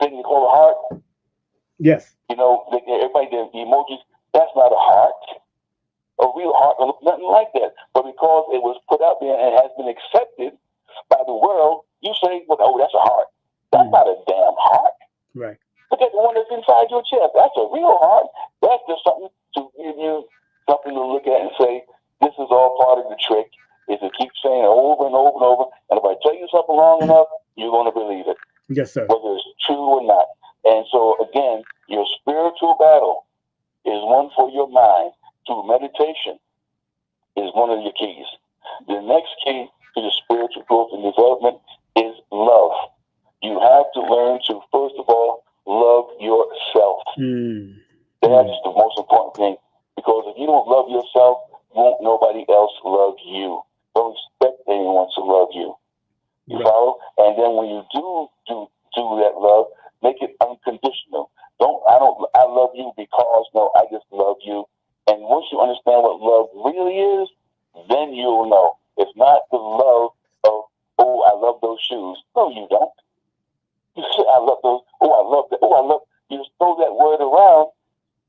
thing they call a heart. Yes. You know, everybody, the emojis, that's not a heart. A real heart will look nothing like that. But because it was put out there and has been accepted by the world, you say, well, oh, that's a heart. That's not a damn heart. Right. Look at the one that's inside your chest. That's a real heart. That's just something to give you something to look at and say, this is all part of the trick, is to keep saying it over and over and over. And if I tell you something long enough, you're going to believe it. Yes, sir. Whether it's true or not. And so, again, your spiritual battle is one for your mind. Through meditation is one of your keys. The next key to the spiritual growth and development is love. You have to learn to, first of all, love yourself. That's the most important thing. Because if you don't love yourself, won't nobody else love you. Don't expect anyone to love you. You follow? And then when you do that love, make it unconditional. I love you because, no, I just love you. And once you understand what love really is, then you'll know. It's not the love of, oh, I love those shoes. No, you don't. You say, I love those. Oh, I love that. Oh, I love. You just throw that word around,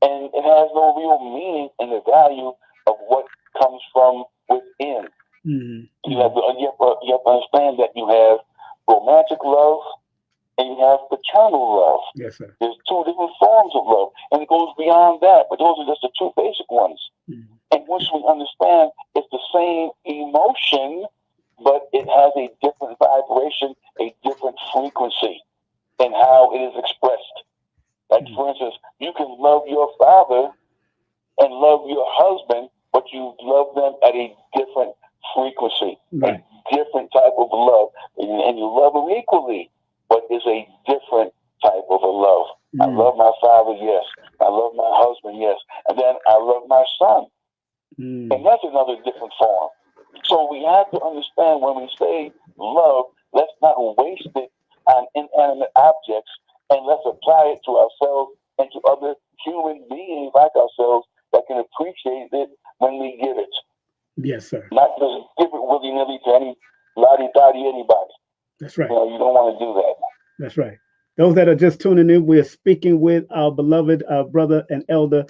and it has no real meaning in the value of what comes from within. You have to understand that you have romantic love and you have paternal love. Yes, sir. There's two different forms of love, and it goes beyond that, but those are just the two basic ones. And once we understand it's the same emotion, but it has a different vibration, a different frequency in how it is expressed. Like, for instance, you can love your father and love your husband, but you love them at a different frequency, a different type of love, and you love them equally, but it's a different type of a love. I love my father, yes. I love my husband, yes. And then I love my son. And that's another different form. So we have to understand when we say love, let's not waste it on inanimate objects, and let's apply it to ourselves and to other human beings like ourselves that can appreciate it when we give it. Yes, sir. Not just give it willy-nilly to any lottie-dottie anybody. That's right. You don't want to do that. That's right. Those that are just tuning in, we're speaking with our beloved brother and elder,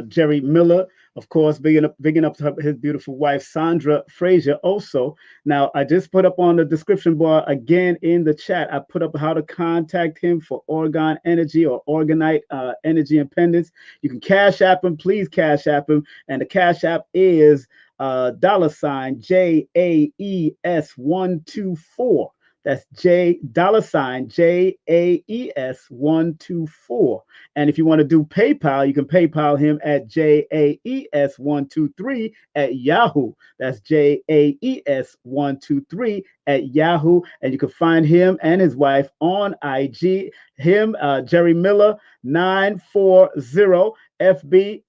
Jerry Miller, of course, bigging up to his beautiful wife, Sandra Frazier, also. Now, I just put up on the description bar again in the chat, I put up how to contact him for Orgon Energy or Orgonite Energy and Pendants. You can Cash App him, please Cash App him. And the Cash App is $JAES124. That's $JAES124. And if you want to do PayPal, you can PayPal him at JAES123 at Yahoo. That's JAES123 at Yahoo. And you can find him and his wife on IG. Him, Jerry Miller 940 FB,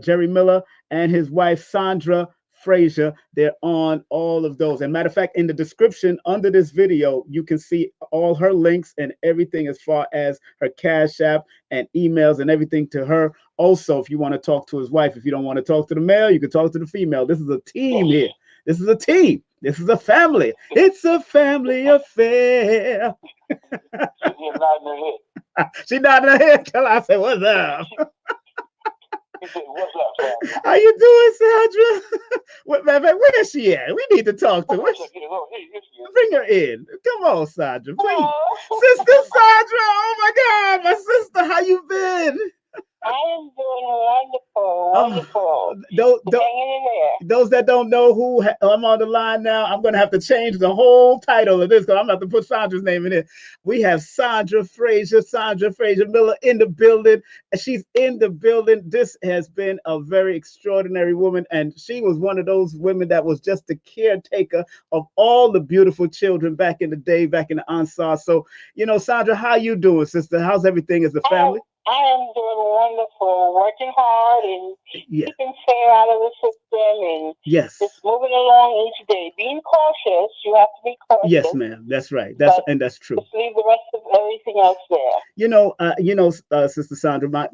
Jerry Miller, and his wife Sandra Frazier. They're on all of those. And matter of fact, in the description under this video, you can see all her links and everything as far as her Cash App and emails and everything to her. Also, if you want to talk to his wife, if you don't want to talk to the male, you can talk to the female. This is a team here. This is a team. This is a family. It's a family affair. She nodding her head till I say, what's up? He said, what's up, Sandra? How you doing, Sandra? Where is she at? We need to talk to her. Bring her in. Come on, Sandra. Sister Sandra. Oh my God, my sister. How you been? I am doing wonderful. Those that don't know who I'm on the line now, I'm going to have to change the whole title of this because I'm going to have to put Sandra's name in it. We have Sandra Frazier Miller in the building. She's in the building. This has been a very extraordinary woman, and she was one of those women that was just the caretaker of all the beautiful children back in the day, back in the Ansar. So, Sandra, how you doing, sister? How's everything as a family? I am doing wonderful, working hard and Yeah. keeping fear out of the system and just Yes. moving along each day. Being cautious, you have to be Yes, cautious, ma'am. That's right. but That's true. just leave the rest of everything else there. Sister Sandra,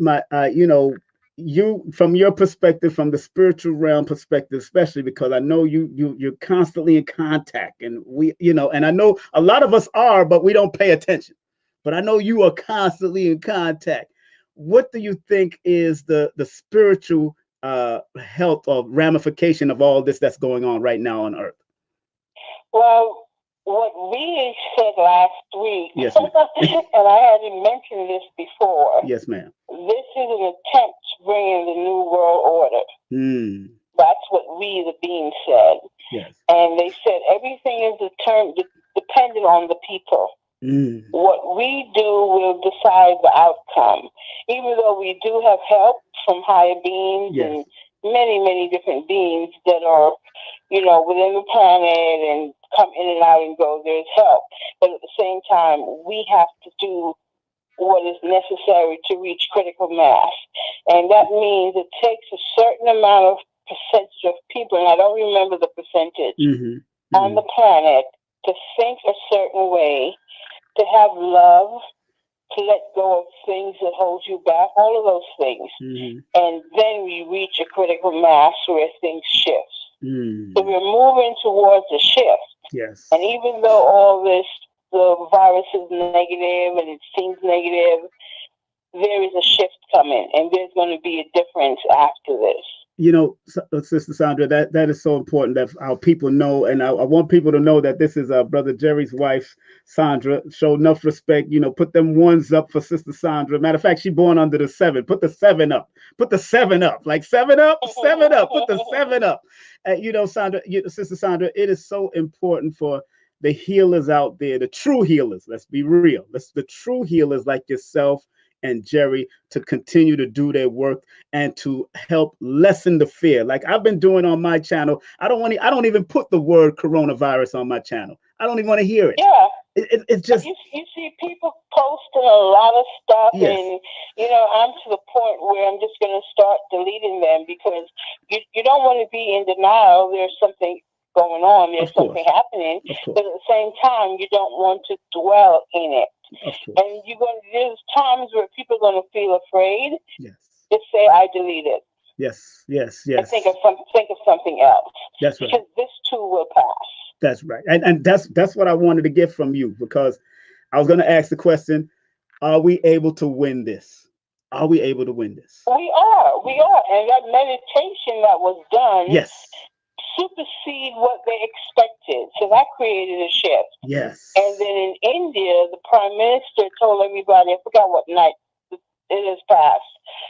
you from your perspective, from the spiritual realm perspective, especially because I know you're constantly in contact, and and I know a lot of us are, but we don't pay attention. But I know you are constantly in contact. What do you think is the spiritual health or ramification of all this that's going on right now on Earth? Well, what we said last week, Yes, ma'am. and I hadn't mentioned this before, Yes, ma'am. this is an attempt to bring in the New World Order. Mm. That's what we, the beings, said. Yes. And they said everything is dependent on the people. Mm. What we do will decide the outcome. Even though we do have help from higher beings Yes. and many, many different beings that are, within the planet and come in and out and go, there's help. But at the same time, we have to do what is necessary to reach critical mass. And that means it takes a certain amount of percentage of people, and I don't remember the percentage, on the planet to think a certain way, to have love, to let go of things that hold you back, all of those things. And then we reach a critical mass where things shift. So we're moving towards a shift. Yes. And even though all this, the virus is negative and it seems negative, there is a shift coming, and there's going to be a difference after this. Sister Sandra, that is so important that our people know, and I want people to know that this is Brother Jerry's wife, Sandra. Show enough respect, put them ones up for Sister Sandra. Matter of fact, she born under the 7. Put the 7 up. Put the 7 up. Like 7 up, 7 up. Put the 7 up. Sandra, Sister Sandra, it is so important for the healers out there, the true healers. Let's be real. The true healers like yourself and Jerry to continue to do their work and to help lessen the fear. Like I've been doing on my channel. I don't even put the word coronavirus on my channel. I don't even want to hear it. Yeah. It's just you see people posting a lot of stuff, yes. And I'm to the point where I'm just going to start deleting them because you don't want to be in denial. There's something going on. There's something happening. But at the same time, you don't want to dwell in it. And there's times where people are going to feel afraid. Yes. Just say, I delete it. Yes. And think of something else. That's right. Because this too will pass. That's right. And that's what I wanted to get from you, because I was going to ask the question, are we able to win this? Are we able to win this? We are. And that meditation that was done yes. supersede what they expected. So that created a shift. Yes. And then in India, the prime minister told everybody, I forgot what night it has passed,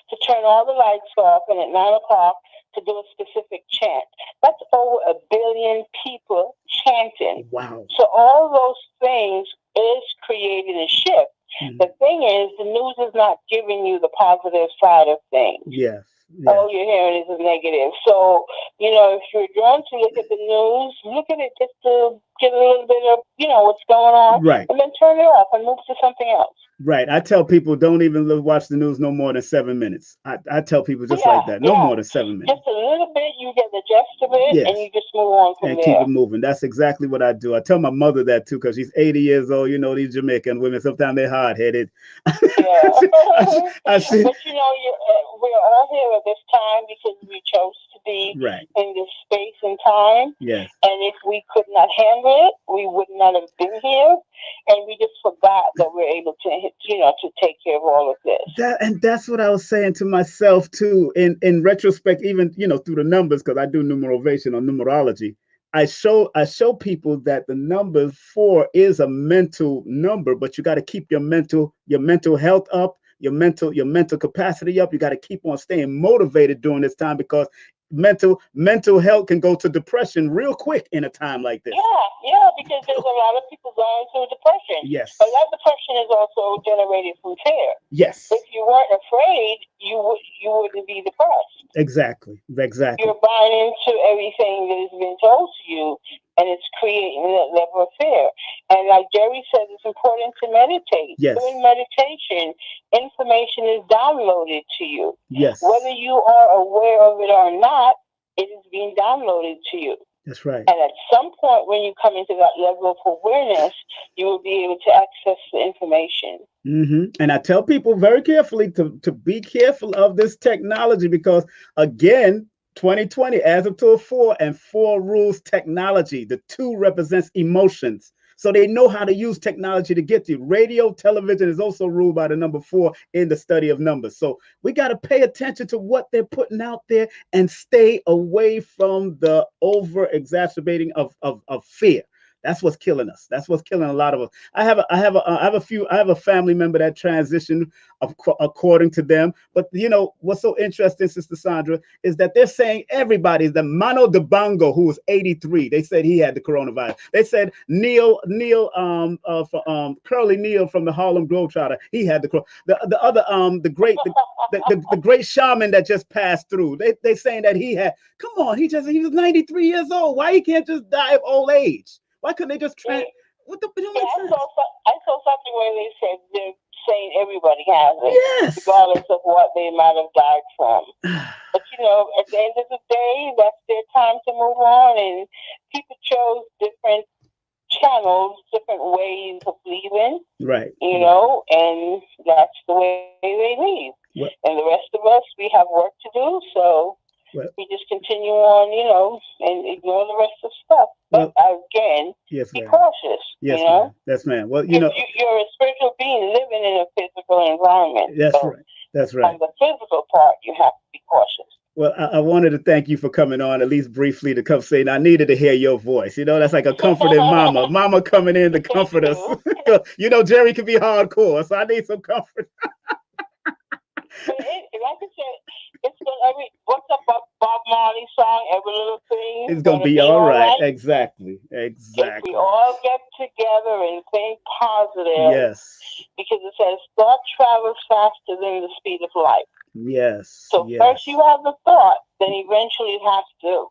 to turn all the lights off and at 9 o'clock to do a specific chant. That's over 1 billion people chanting. Wow. So all those things is creating a shift. The thing is, the news is not giving you the positive side of things. Yes. All you're hearing is a negative. So, if you're drawn to look at the news, look at it just to get a little bit of, what's going on. Right. And then turn it off and move to something else. Right. I tell people don't even watch the news no more than 7 minutes. I tell people just like that. No more than 7 minutes. Just a little bit, you get the gist of it, and you just move on from there. And keep it moving. That's exactly what I do. I tell my mother that too, because she's 80 years old. These Jamaican women, sometimes they're hard-headed. Yeah. I see. But we're all here at this time because we chose to be in this space and time. Yes. And if we could not handle it, we would not have been here. And we just forgot that we're able to take care of all of this. And that's what I was saying to myself too. In retrospect, even through the numbers, because I do numerovation or numerology, I show people that the number 4 is a mental number, but you got to keep your mental health up, your mental capacity up. You got to keep on staying motivated during this time, because mental health can go to depression real quick in a time like this. Yeah, because there's a lot of people going through depression. Yes. But that depression is also generated from fear. Yes. If you weren't afraid, you wouldn't be depressed. Exactly. You're buying into everything that has been told to you. and it's creating that level of fear. And like Jerry said, it's important to meditate. Yes. During meditation, information is downloaded to you. Yes. Whether you are aware of it or not, it is being downloaded to you. That's right. And at some point, when you come into that level of awareness, you will be able to access the information. And I tell people very carefully to be careful of this technology, because again, 2020 as of 204 and 4 rules technology. The 2 represents emotions. So they know how to use technology to get you. Radio, television is also ruled by the number 4 in the study of numbers. So we got to pay attention to what they're putting out there and stay away from the over exacerbating of fear. That's what's killing us. That's what's killing a lot of us. I have a family member that transitioned according to them. But you know what's so interesting, Sister Sandra, is that they're saying everybody's the Mano Dibango, who was 83. They said he had the coronavirus. They said Neil, Curly Neil from the Harlem Globetrotter, he had the other the great shaman that just passed through. They saying that he had. Come on, he was 93 years old. Why he can't just die of old age? Why couldn't they just try? What the? Yeah, I saw something where they said they're saying everybody has it, yes, regardless of what they might have died from. But you know, at the end of the day, that's their time to move on, and people chose different channels, different ways of leaving. Right. You know, and that's the way they leave. What? And the rest of us, we have work to do, so. Well, we just continue on, you know, and ignore the rest of stuff. But again, yes, be cautious. Yes, you know? ma'am. Yes, ma'am. Well, you know, you're a spiritual being living in a physical environment. That's so right. That's right. On the physical part, you have to be cautious. Well, I wanted to thank you for coming on, at least briefly, to come say, I needed to hear your voice. You know, that's like a comforting mama coming in to comfort us. You know, Jerry can be hardcore, so I need some comfort. But like I said, it's what's up Bob Marley song, Every Little Thing? It's gonna be all right. Exactly. If we all get together and think positive. Yes. Because it says thought travels faster than the speed of light. Yes. So first you have the thought, then eventually it has to.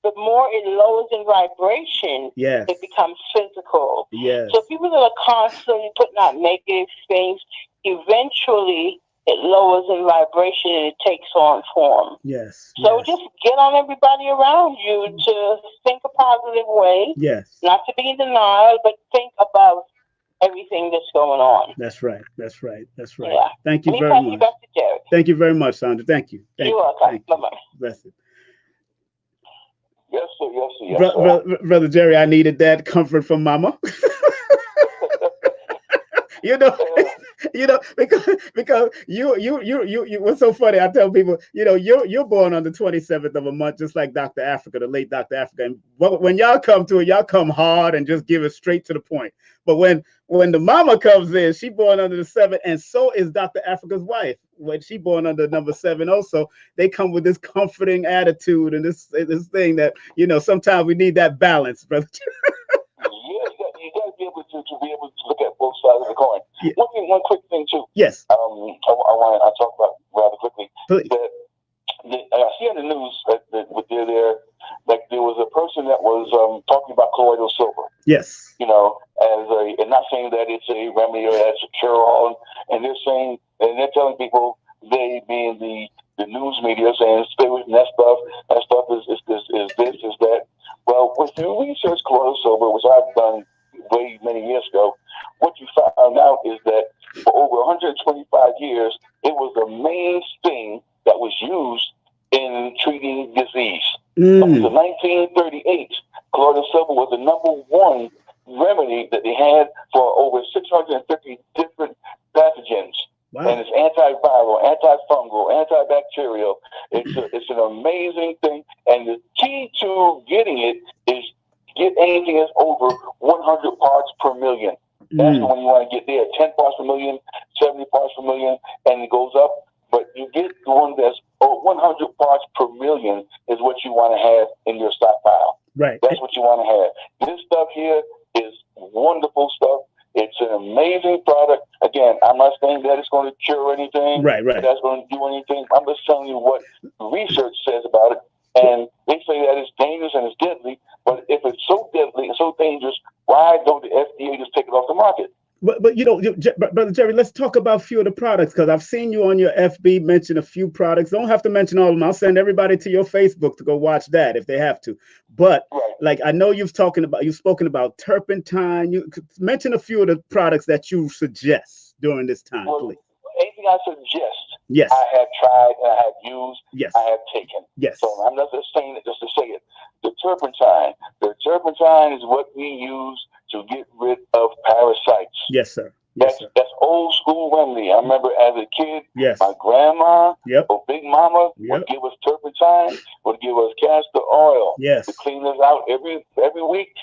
The more it lowers in vibration, it becomes physical. Yes. So people that are constantly putting out negative things, eventually it lowers in vibration and it takes on form. Yes. So just get on everybody around you to think a positive way. Yes. Not to be in denial, but think about everything that's going on. That's right. That's right. That's right. Yeah. Thank you very much. Thank you very much, Sandra. Thank you. You're welcome. Bye-bye. Bless it. Yes, sir. Yes, sir. Yes, sir. Brother Jerry, I needed that comfort from Mama. You know, because you what's so funny, I tell people, you know, you're born on the 27th of a month, just like Dr. Africa, the late Dr. Africa. And when y'all come to it, y'all come hard and just give it straight to the point. But when the mama comes in, she born under the 7th, and so is Dr. Africa's wife. When she born under number 7 also, they come with this comforting attitude and this thing that, you know, sometimes we need that balance, brother. You got to be able to look at both sides of the coin. Yeah. One quick thing too. Yes. I want to talk about rather quickly. Please. I see on the news that there was a person that was talking about colloidal silver. Yes. You know, and not saying that it's a remedy or that's a cure-all, and they're saying, and they're telling people, they being the news media, saying stay away from that stuff. That stuff is this, is that. Well, if you research colloidal silver, which I've done way many years ago, what you found out is that for over 125 years, it was the main thing that was used in treating disease. Up to 1938, colloidal silver was the number one remedy that they had for over 650 different pathogens. Wow. And it's antiviral, antifungal, antibacterial. It's an amazing thing. And the key to getting it is get anything that's over 100 parts per million. That's the one you want to get there. 10 parts per million, 70 parts per million, and it goes up. But you get the one that's 100 parts per million is what you want to have in your stockpile. Right. That's what you want to have. This stuff here is wonderful stuff. It's an amazing product. Again, I'm not saying that it's going to cure anything. Right. That's going to do anything. I'm just telling you what research says about it. And they say that it's dangerous and it's deadly. But if it's so deadly and so dangerous, why don't the FDA just take it off the market? But you know, brother Jerry, let's talk about a few of the products, because I've seen you on your FB mention a few products. Don't have to mention all of them. I'll send everybody to your Facebook to go watch that if they have to. But Right. like, I know you've spoken about turpentine. You could mention a few of the products that you suggest during this time, Well, please. anything I suggest, Yes. I have tried and I have used, Yes. I have taken. Yes. So I'm not just saying it just to say it. The turpentine is what we use to get rid of parasites. Yes, sir. Yes, sir. That's old school remedy. I remember as a kid, Yes. my grandma Yep. or Big Mama Yep. would give us turpentine, would give us castor oil Yes. to clean us out every week.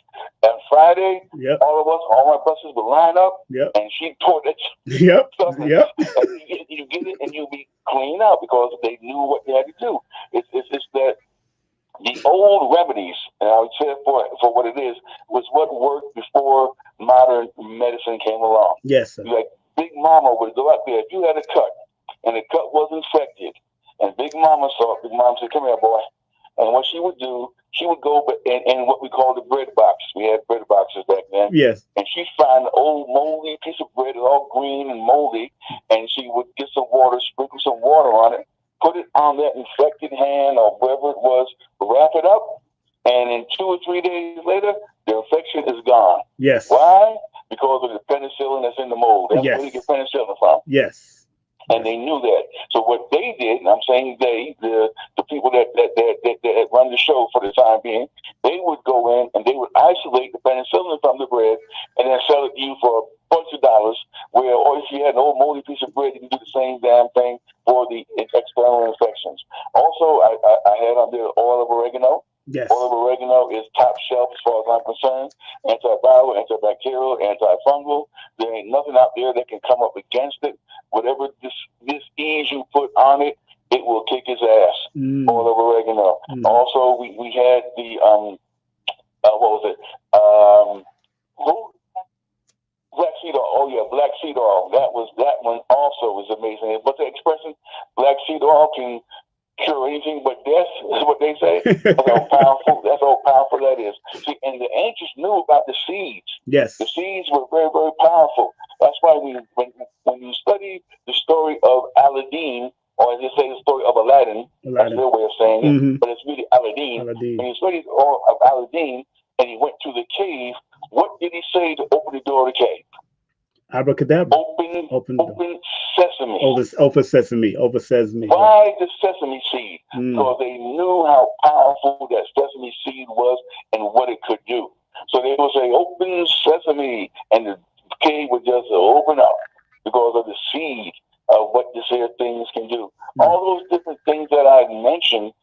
And Friday, Yep. all my buses would line up, Yep. and she poured it. Yep. Yep. And you get it, and you'll be clean out because they knew what they had to do. It's that the old remedies, and I would say it for what it is, was what worked before modern medicine came along. Yes, sir. Like Big Mama would go out there. If you had a cut and the cut was infected, and Big Mama saw it, Big Mama said, "Come here, boy." And what she would do, she would go in what we call the bread box. We had bread boxes back then. Yes. And she'd find an old moldy piece of bread, all green and moldy, and she would get some water, sprinkle some water on it, put it on that infected hand or wherever it was, wrap it up, and in 2 or 3 days later, the infection is gone. Yes. Why? Because of the penicillin that's in the mold. That's Yes. where you get penicillin from. Yes. And they knew that. So what they did, and I'm saying the people that run the show for the time being, they would go in and they would isolate the penicillin from the bread and then sell it to you for a bunch of dollars. Or if you had an old moldy piece of bread, you can do the same damn thing for the external infections. Also, I had on there oil of oregano. Yes. Oil of oregano is top shelf as far as I'm concerned. Antiviral, antibacterial, antifungal. There ain't nothing out there that can come up against it. Whatever this ease you put on it, it will kick his ass. Oil of oregano. Also, we had the what was it? Black seed oil. Oh yeah, black seed oil. That one also was amazing. But the expression black seed oil can cure anything but death is what they say. That's how powerful that is. See, and the ancients knew about the seeds. Yes. The seeds were very, very powerful. That's why when you study the story of Aladdin, or as they say, the story of Aladdin, that's their way of saying it, but it's really Aladdin. When you study the story of Aladdin and he went to the cave, what did he say to open the door of the cave? Abracadabra. Open sesame. Over sesame. Why the sesame seed? Because they knew how powerful that sesame seed was and what it could do. So they would say, "Open sesame," and the cave would just open up because of the seed of what this here things can do. All those different things that I mentioned,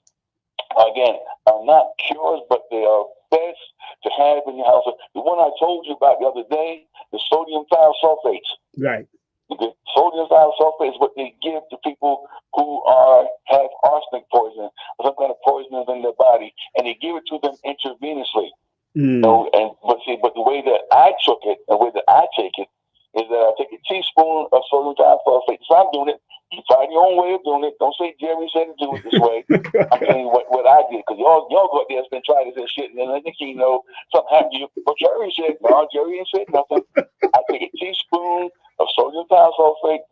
again, are not cures, but they are best to have in your house. The one I told you about the other day, the sodium thiosulfate. Right. The sodium thiosulfate is what they give to people who have arsenic poison or some kind of poison in their body, and they give it to them intravenously. But the way that I took it, and the way that I take it, is that I take a teaspoon of sodium thiosulfate. So I'm doing it. You find your own way of doing it. Don't say Jerry said to do it this way. I'm telling you what I did, because y'all go out there and try this shit, and then I think you know something happened to you. But Jerry said, no, Jerry ain't said nothing. I take a teaspoon of sodium thiosulfate,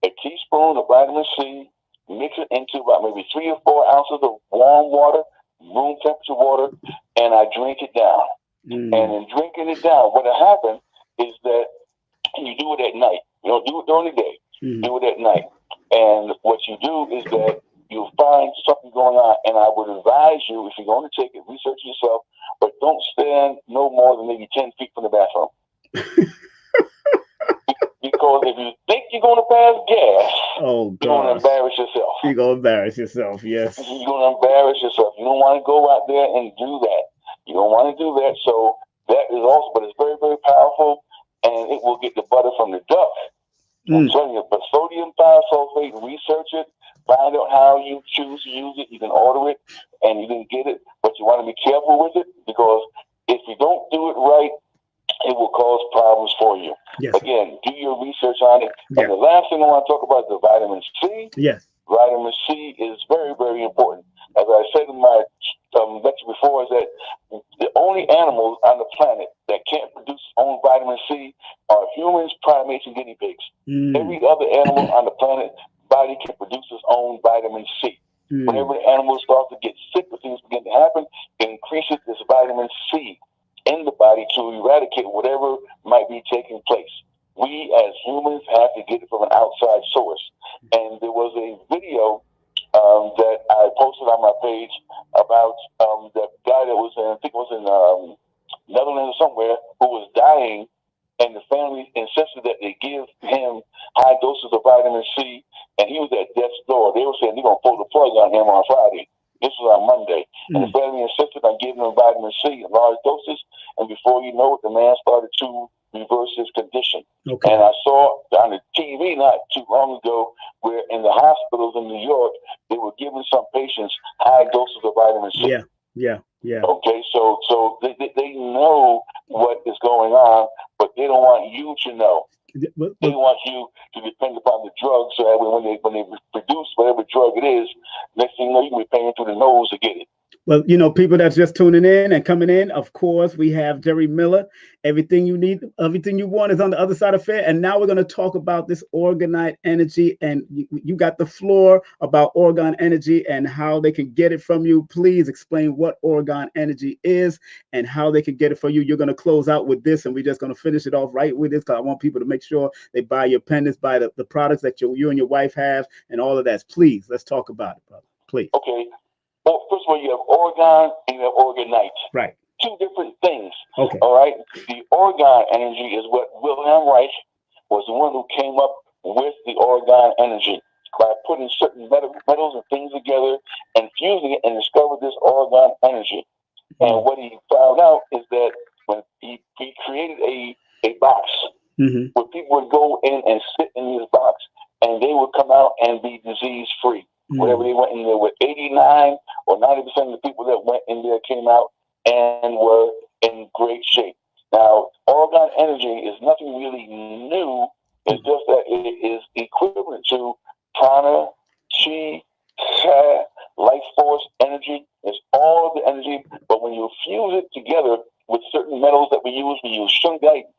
a teaspoon of vitamin C, mix it into about maybe 3 or 4 ounces of warm water, room temperature water, and I drink it down. And in drinking it down, what happened is that you do it at night. You don't do it during the day. Do it at night. And what you do is that you'll find something going on. And I would advise you, if you're going to take it, research it yourself, but don't stand no more than maybe 10 feet from the bathroom. Because if you think you're going to pass gas, you're going to embarrass yourself. You're going to embarrass yourself, yes. You're going to embarrass yourself. You don't want to go out there and do that. You don't want to do that. So that is also, but it's very, very powerful, and it will get the butter from the duck. I'm telling you, but sodium thiosulfate, research it, find out how you choose to use it. You can order it and you can get it, but you want to be careful with it, because if you don't do it right, it will cause problems for you. Yes. Again, do your research on it. Yeah. And the last thing I want to talk about is the vitamin C. Yes. Vitamin C is very, very important. as I said in my lecture before, is that the only animals on the planet that can't produce its own vitamin C are humans, primates, and guinea pigs. Every other animal on the planet body can produce its own vitamin C. Whenever the animals start to get sick or things begin to happen, it increases this vitamin C in the body to eradicate whatever might be taking place. We as humans have to get it from an outside source. And there was a video that I posted on my page about that guy that was in, I think it was in Netherlands or somewhere, who was dying, and the family insisted that they give him high doses of vitamin C, and he was at death's door. They were saying they're going to pull the plug on him on Friday. This was on Monday. And the family insisted on giving him vitamin C in large doses, and before you know it, the man started to reverse his condition. Okay. And I saw on the TV not too long ago where in the hospitals in New York, they were giving some patients high doses of vitamin C. Yeah. Okay, so they know what is going on, but they don't want you to know. They want you to depend upon the drug, so that when they produce whatever drug it is, next thing you know, you can be paying through the nose to get it. Well, you know, people that's just tuning in and coming in, of course, we have Jerry Miller. Everything you need, everything you want is on the other side of fair. And now we're going to talk about this orgonite energy. And you got the floor about orgone energy and how they can get it from you. Please explain what orgone energy is and how they can get it for you. You're going to close out with this, and we're just going to finish it off right with this, because I want people to make sure they buy your pendants, buy the products that you and your wife have, and all of that. Please, let's talk about it, brother. Please. Okay. Well, first of all, you have orgone and you have orgonite. Right. Two different things. Okay. All right. The orgone energy is what Wilhelm Reich was the one who came up with the orgone energy by putting certain metals and things together and fusing it, and discovered this orgone energy. And what he found out is that when he created a box where people would go in and sit in this box, and they would come out and be disease free. Whenever they went in there with 89 or 90% of the people that went in there came out and were in great shape. Now, orgone energy is nothing really new. It's just that it is equivalent to prana, chi, cha, life force energy. It's all of the energy, but when you fuse it together with certain metals that we use shungite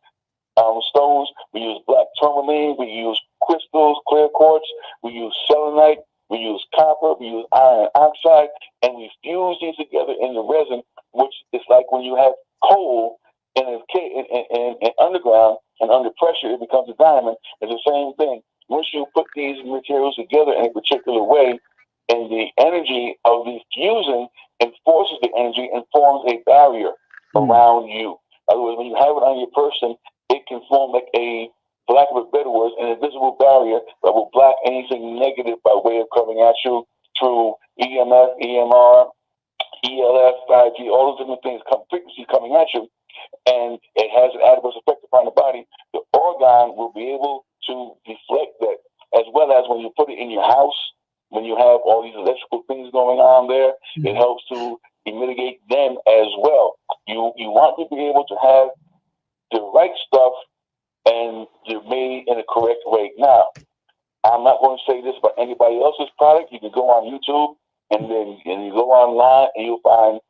stones, we use black tourmaline, we use crystals, clear quartz, we use selenite, we use copper, we use iron oxide, and we fuse these together in the resin, which is like when you have coal in underground and under pressure, it becomes a diamond. It's the same thing. Once you put these materials together in a particular way, and the energy of the fusion enforces the energy and forms a barrier around you. In other words, when you have it on your person, it can form like a, for lack of a better word, an invisible barrier that will block anything negative by way of coming at you through EMF, EMR, ELF, 5G, all those different things, frequencies coming at you, and it has an adverse effect upon the body. The orgone will be able to deflect that, as well as when you put it in your house, when you have all these electrical things going on there, it helps to mitigate them as well. You want to be able to have the right stuff, and they're made in a correct way. Now, I'm not going to say this about anybody else's product. You can go on YouTube and you go online and you'll find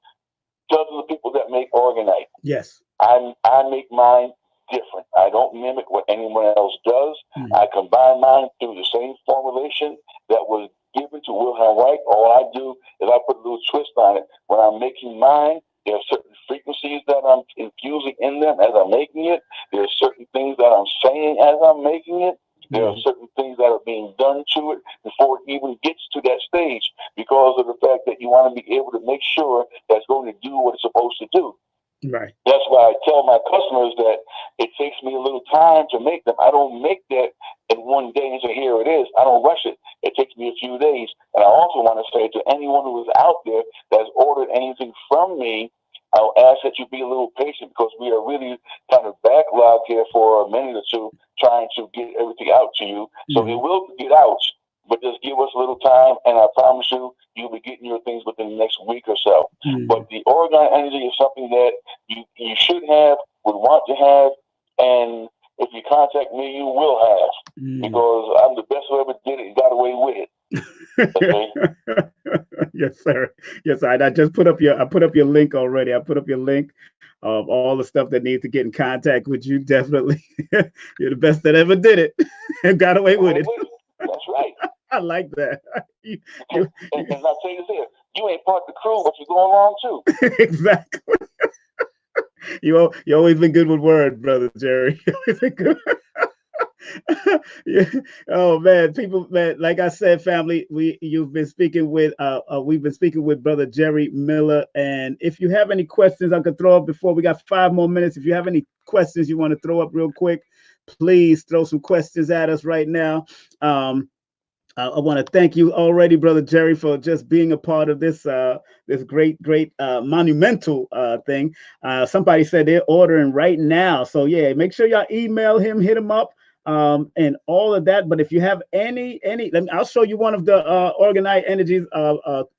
dozens of people that make orgonite. Yes. I make mine different. I don't mimic what anyone else does. I combine mine through the same formulation that was given to Wilhelm Reich. All I do is I put a little twist on it. When I'm making mine, there are certain frequencies that I'm infusing in them as I'm making it. There are certain things that I'm saying as I'm making it. There are certain things that are being done to it before it even gets to that stage, because of the fact that you want to be able to make sure that it's going to do what it's supposed to do. Right. That's why I tell my customers that it takes me a little time to make them. I don't make that in one day and say, here it is. I don't rush it. It takes me a few days. And I also want to say to anyone who is out there that's ordered anything from me, I'll ask that you be a little patient, because we are really kind of backlogged here for a minute or two trying to get everything out to you. So it will get out, but just give us a little time, and I promise you, you'll be getting your things within the next week or so. But the orgone energy is something that you should have, would want to have, and if you contact me, you will have, because I'm the best who ever did it and got away with it. Okay? Yes, sir. Yes, sir. I just put up your link already. I put up your link of all the stuff that needs to get in contact with you. Definitely, you're the best that ever did it and got away with it. That's right. I like that. You, Because, you, you, and I'll tell you this, you ain't part of the crew, but you're going along too. exactly. You always been good with words, brother Jerry. You always been good. Yeah. Oh man, people, man. Like I said, family, we've been speaking with brother Jerry Miller. And if you have any questions, I could throw up before we got 5 more minutes. If you have any questions you want to throw up real quick, please throw some questions at us right now. Um, I want to thank you already, brother Jerry, for just being a part of this great monumental thing. Somebody said they're ordering right now, so yeah, make sure y'all email him, hit him up, and all of that. But if you have I'll show you one of the organized energies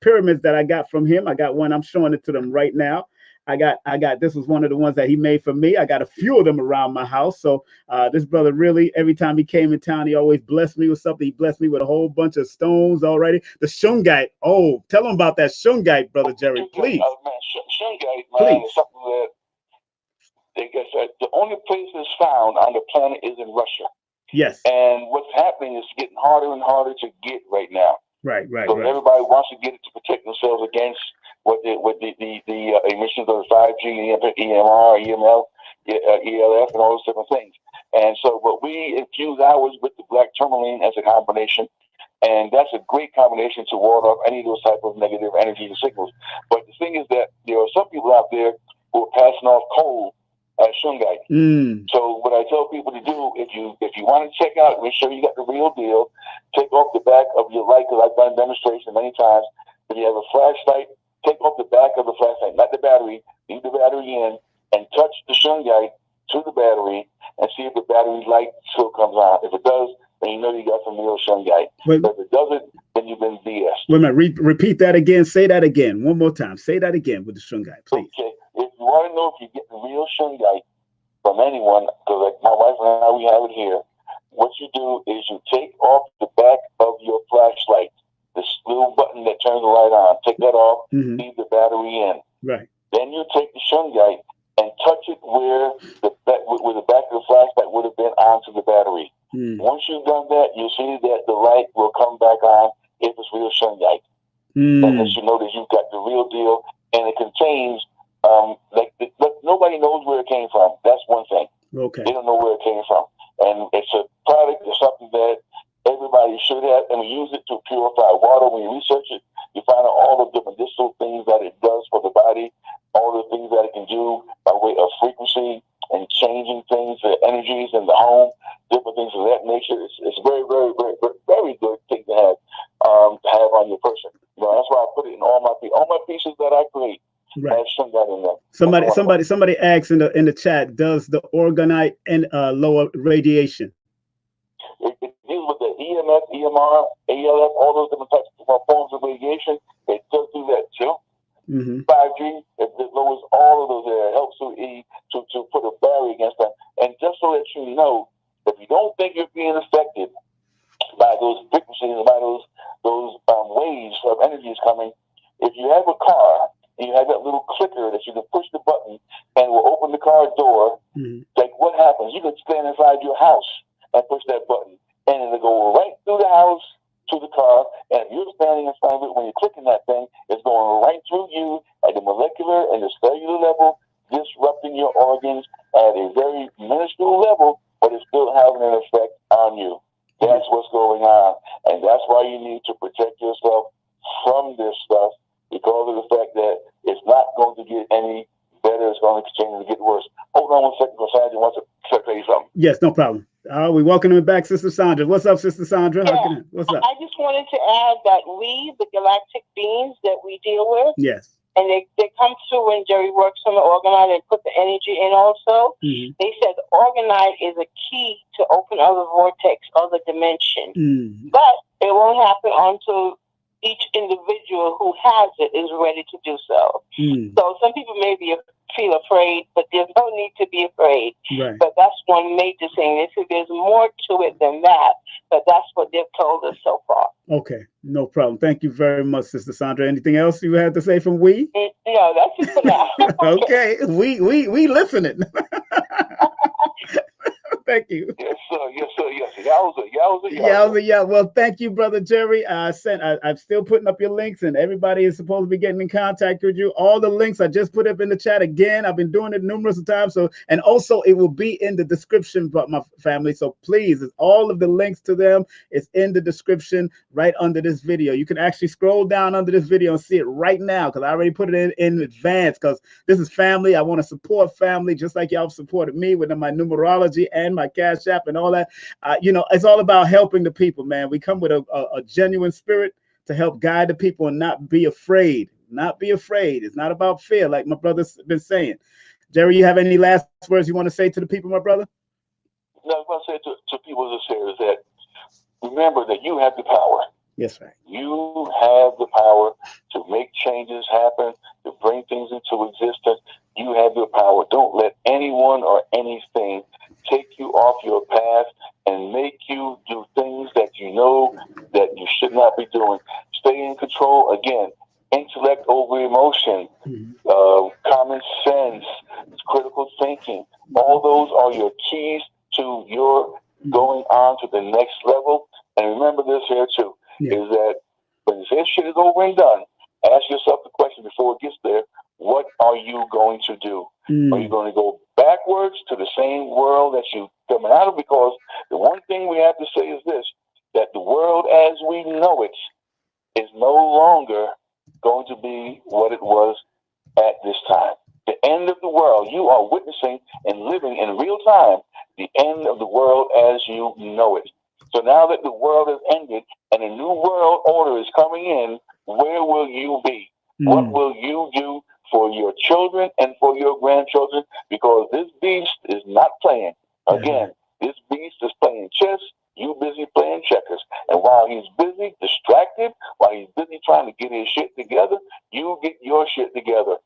pyramids that I got from him. I got one. I'm showing it to them right now. I got this was one of the ones that he made for me. I got a few of them around my house. So this brother really, every time he came in town, he always blessed me with something. He blessed me with a whole bunch of stones already. The shungite. Oh, tell him about that shungite, brother Jerry, please. Oh man, shungite, man, please. is something that they guess the only place it's found on the planet is in Russia. Yes. And what's happening is getting harder and harder to get right now. Right. So everybody wants to get it to protect themselves against what the emissions of the 5G, EMR, EML, ELF, and all those different things. And so, but we infuse ours with the black tourmaline as a combination, and that's a great combination to ward off any of those type of negative energy and signals. But the thing is that there are some people out there who are passing off coal as shungite. So what I tell people to do, if you want to check out, make sure you got the real deal. Take off the back of your light, because I've done demonstration many times. If you have a flashlight, take off the back of the flashlight, not the battery. Leave the battery in and touch the shungite to the battery and see if the battery light still comes on. If it does, then you know you got some real shungite. But if it doesn't, then you've been BS. Wait a minute. Repeat that again. Say that again. One more time. Say that again with the shungite, please. Okay. If you want to know if you're getting real shungite from anyone, because like my wife and I, we have it here. What you do is you take off the back of your flashlight, this little button that turns the light on. Take that off, leave the battery in. Right. Then you take the shungite and touch it where the back of the flashlight would have been onto the battery. Once you've done that, you'll see that the light will come back on if it's real shungite. That lets you know that you've got the real deal, and it contains nobody knows where it came from. That's one thing. Okay. They don't know where it came from. And it's a product, it's something that everybody should have, and we use it to purify water. When you research it, you find out all the medicinal things that it does for the body, all the things that it can do by way of frequency and changing things, the energies in the home, different things of that nature. It's very, very, very, very, very good thing to have on your person. That's why I put it in all my pieces that I create. Right. Somebody asks in the chat, does the orgonite and lower radiation? It deals with the EMF, EMR, ALF, all those different types of forms of radiation. It does do that too. 5G, it lowers all of those. It helps to put a barrier against them. And just so that you know, if you don't think you're being affected by those frequencies, by those waves of energies coming, if you have a car and you have that little clicker that you can push the button and it will open the car door, like what happens? You can stand inside your house and push that button, and it'll go right through the house to the car. And if you're standing in front of it, when you're clicking that thing, it's going right through you at the molecular and the cellular level, disrupting your organs at a very minuscule level, but it's still having an effect on you. That's what's going on. And that's why you need to protect yourself from this stuff, because of the fact that it's not going to get any better. It's going to continue to get worse. Hold on 1 second, because Sandra wants to tell you something. Yes, no problem. We welcome him back, Sister Sandra. What's up, Sister Sandra? Yeah. What's up? I just wanted to add that the galactic beings that we deal with, yes, and they come through when Jerry works on the orgonite and put the energy in also. They said the orgonite is a key to open other vortex, other dimension. But it won't happen until each individual who has it is ready to do so. So some people may be feel afraid, but there's no need to be afraid. Right. But that's one major thing. They said there's more to it than that, but that's what they've told us so far. Okay, no problem. Thank you very much, Sister Sandra. Anything else you had to say from we? No, that's it for now. Okay, we listening. Thank you. Yes, sir. Yes, sir. Yes, sir. Yowza, yowza, Yeah, yowza. yeah. Well, thank you, brother Jerry. I'm still putting up your links, and everybody is supposed to be getting in contact with you. All the links I just put up in the chat again. I've been doing it numerous of times. So, and also it will be in the description, but my family. So please, all of the links to them is in the description right under this video. You can actually scroll down under this video and see it right now because I already put it in advance because this is family. I want to support family just like y'all supported me with my numerology and my Cash App and all that. It's all about helping the people, man. We come with a genuine spirit to help guide the people and not be afraid. Not be afraid. It's not about fear, like my brother's been saying. Jerry, you have any last words you want to say to the people, my brother? No, I was going to say to people this here is that remember that you have the power. Yes, right. You have the power to make changes happen, to bring things into existence. You have the power. Don't let anyone or anything take you off your path and make you do things that you know that you should not be doing. Stay in control. Again, intellect over emotion, common sense, critical thinking. All those are your keys to your going on to the next level. And remember this here too, is that when this shit is over and done, ask yourself the question before it gets there, what are you going to do? Are you going to go backwards to the same world that you coming out of? Because the one thing we have to say is this, that the world as we know it is no longer going to be what it was at this time. The end of the world, you are witnessing and living in real time the end of the world as you know it. So now that the world has ended and a new world order is coming in, where will you be? What will you do for your children and for your grandchildren? Because this beast is not playing. Again, this beast is playing chess. You busy playing checkers. And while he's busy, distracted, while he's busy trying to get his shit together, you get your shit together.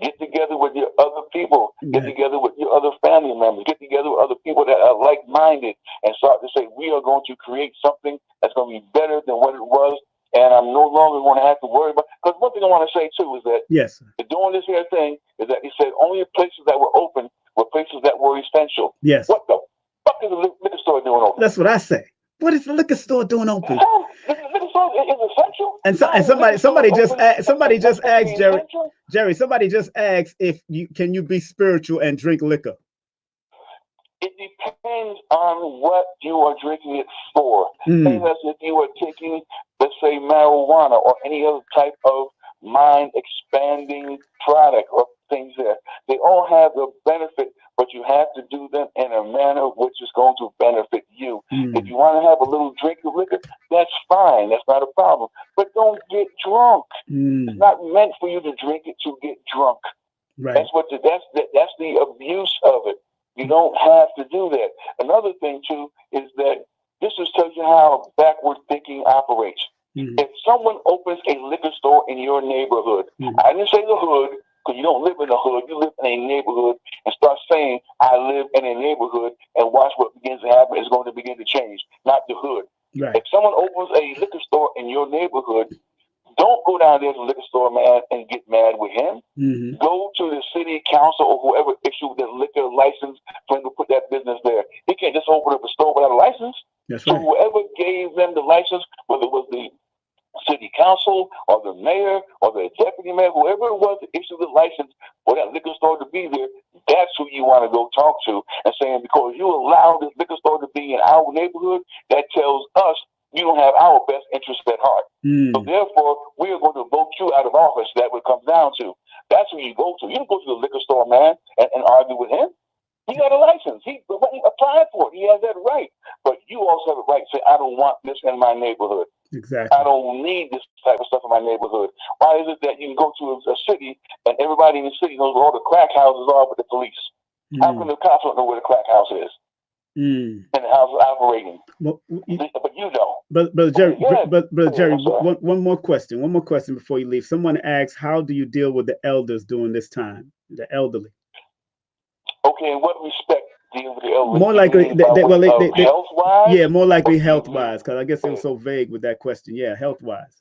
Get together with your other people. Get together with your other family members. Get together with other people that are like-minded and start to say, we are going to create something that's going to be better than what it was. And I'm no longer going to have to worry about. Because one thing I want to say, too, is that doing this here thing is that he said only places that were open were places that were essential. Yes. What the fuck is the liquor store doing open? That's what I say. What is the liquor store doing open? The liquor store is essential. And somebody just asked Jerry. Somebody just asked if you can be spiritual and drink liquor. It depends on what you are drinking it for. Same as if you are taking, let's say, marijuana or any other type of mind-expanding product or things there. They all have the benefit, but you have to do them in a manner which is going to benefit you. If you want to have a little drink of liquor, that's fine. That's not a problem. But don't get drunk. It's not meant for you to drink it to get drunk. Right. That's the abuse of it. You don't have to do that. Another thing, too, is that this just tells you how backward thinking operates. If someone opens a liquor store in your neighborhood, I didn't say the hood, because you don't live in the hood, you live in a neighborhood, and start saying, I live in a neighborhood, and watch what begins to happen is going to begin to change, not the hood. Right. If someone opens a liquor store in your neighborhood, don't go down there to the liquor store, man, and get mad with him. Go to the city council or whoever issued the liquor license for him to put that business there. He can't just open up a store without a license. That's so right. whoever gave them the license, whether it was the city council or the mayor or the deputy mayor, whoever it was that issued the license for that liquor store to be there, that's who you want to go talk to and saying, because you allow this liquor store to be in our neighborhood, that tells us you don't have our best interest at heart. So therefore, we are going to vote you out of office. That would come down to. That's who you go to. You don't go to the liquor store, man, and argue with him. He got a license. He applied for it. He has that right. But you also have a right to say, I don't want this in my neighborhood. Exactly. I don't need this type of stuff in my neighborhood. Why is it that you can go to a city and everybody in the city knows where all the crack houses are but the police? How come the cops don't know where the crack house is? And the house is operating. But you don't. Brother Jerry, one more question. One more question before you leave. Someone asks, how do you deal with the elders during this time? the elderly. Okay, in what respect deal with the elderly? More likely, health wise. Yeah, more likely health wise, because I guess it was so vague with that question. Yeah, health wise.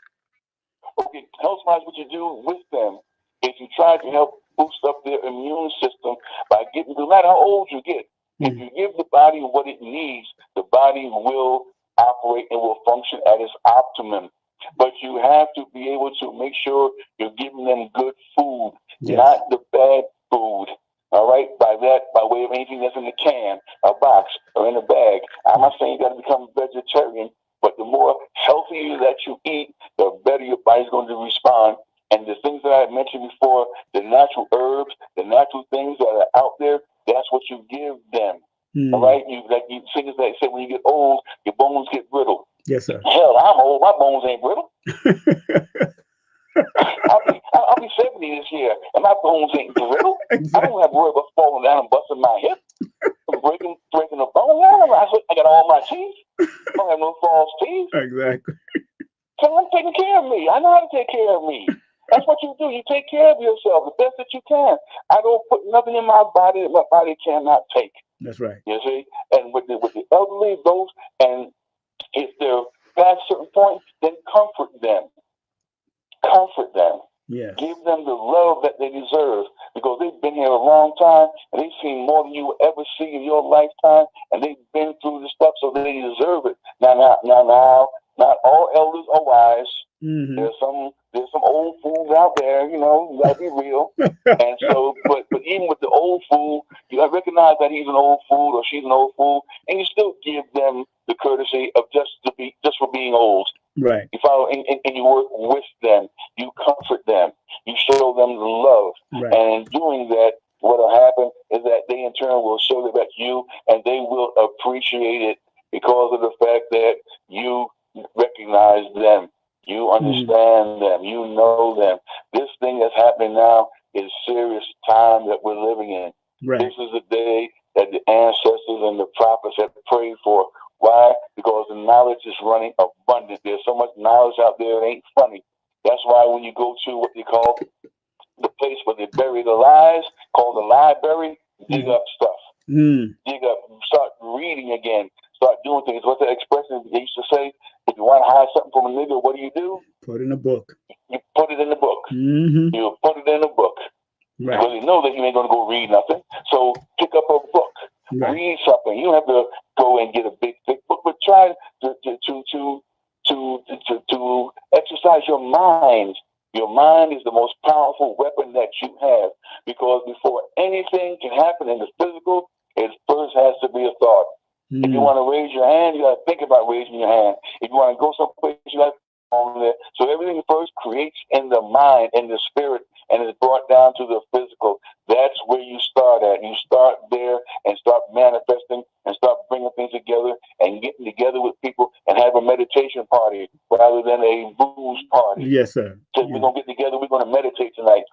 Okay, health wise, what you do with them is you try to help boost up their immune system by getting, no matter how old you get, if you give the body what it needs, the body will operate and will function at its optimum. But you have to be able to make sure you're giving them good food, not the bad food. All right, by way of anything that's in the can, a box, or in a bag. I'm not saying you got to become vegetarian, but the more healthier that you eat, the better your body's going to respond. And the things that I mentioned before, the natural herbs, the natural things that are out there, that's what you give them. All right, you things that say when you get old, your bones get brittle. Yes, sir. Hell, I'm old. My bones ain't brittle. I'll be 70 this year, and my bones ain't brittle. Exactly. I don't have to worry about falling down and busting my hip, breaking a bone. I got all my teeth. I don't have no false teeth. Exactly. So I'm taking care of me. I know how to take care of me. That's what you do. You take care of yourself the best that you can. I don't put nothing in my body that my body cannot take. That's right. You see, and with the elderly, those, and if they're past a certain point, then comfort them. Comfort them. Yes. Give them the love that they deserve, because they've been here a long time and they've seen more than you will ever see in your lifetime, and they've been through the stuff, so they deserve it. Now, not all elders are wise. Mm-hmm. There's some old fools out there, you gotta be real. And so, but even with the old fool, you gotta recognize that he's an old fool or she's an old fool, and you still give them the courtesy of just for being old. Right. You follow, and you work with them. You comfort them. You show them the love. Right. And in doing that, what will happen is that they in turn will show that to you, and they will appreciate it because of the fact that you recognize them. You understand them. You know them. This thing that's happening now is serious time that we're living in. Right. This is the day that the ancestors and the prophets have prayed for. Why? Because the knowledge is running abundant. There's so much knowledge out there, it ain't funny. That's why when you go to what they call the place where they bury the lies, called the library, dig up stuff. Dig up, start reading again, start doing things. What's that expression they used to say? If you want to hide something from a nigga, what do? Put it in a book. You put it in the book. Mm-hmm. You put it in a book. Right. Because you know that you ain't going to go read nothing. So pick up a book. Right. Read something. You don't have to go and get a big, thick book, but try to exercise your mind. Your mind is the most powerful weapon that you have, because before anything can happen in the physical, it first has to be a thought. If you want to raise your hand, you got to think about raising your hand. If you want to go someplace, you got to go on there. So everything first creates in the mind, in the spirit, and is brought down to the physical. That's where you start at. You start there and start manifesting and start bringing things together and getting together with people and have a meditation party rather than a booze party. Yes, sir. So we're going to get together. We're going to meditate tonight.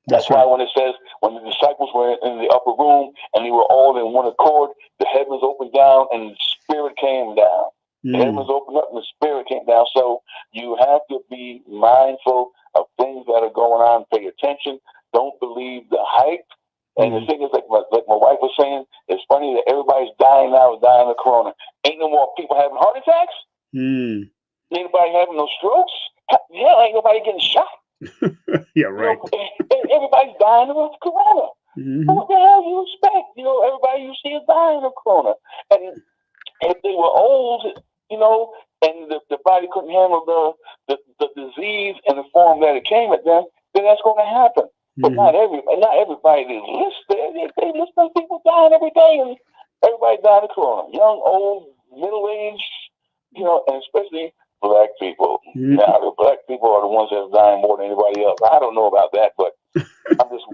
That's right. Why when it says, when the disciples were in the upper room and they were all in one accord, the heavens opened down and the spirit came down. The heavens opened up and the spirit came down. So you have to be mindful of things that are going on. Pay attention. Don't believe the hype. And the thing is, like my wife was saying, it's funny that everybody's dying now, dying of corona. Ain't no more people having heart attacks. Ain't nobody having no strokes. Hell, ain't nobody getting shot. Yeah, right. Everybody's dying of corona. What the hell do you expect? Everybody you see is dying of corona. And if they were old, and the body couldn't handle the disease in the form that it came at them, then that's going to happen. But not everybody is listed. They list those people dying every day, and everybody dying of corona. Young, old, middle aged, and especially black people. Now, the black people are the ones that are dying more than anybody else. I don't know about that, but I'm just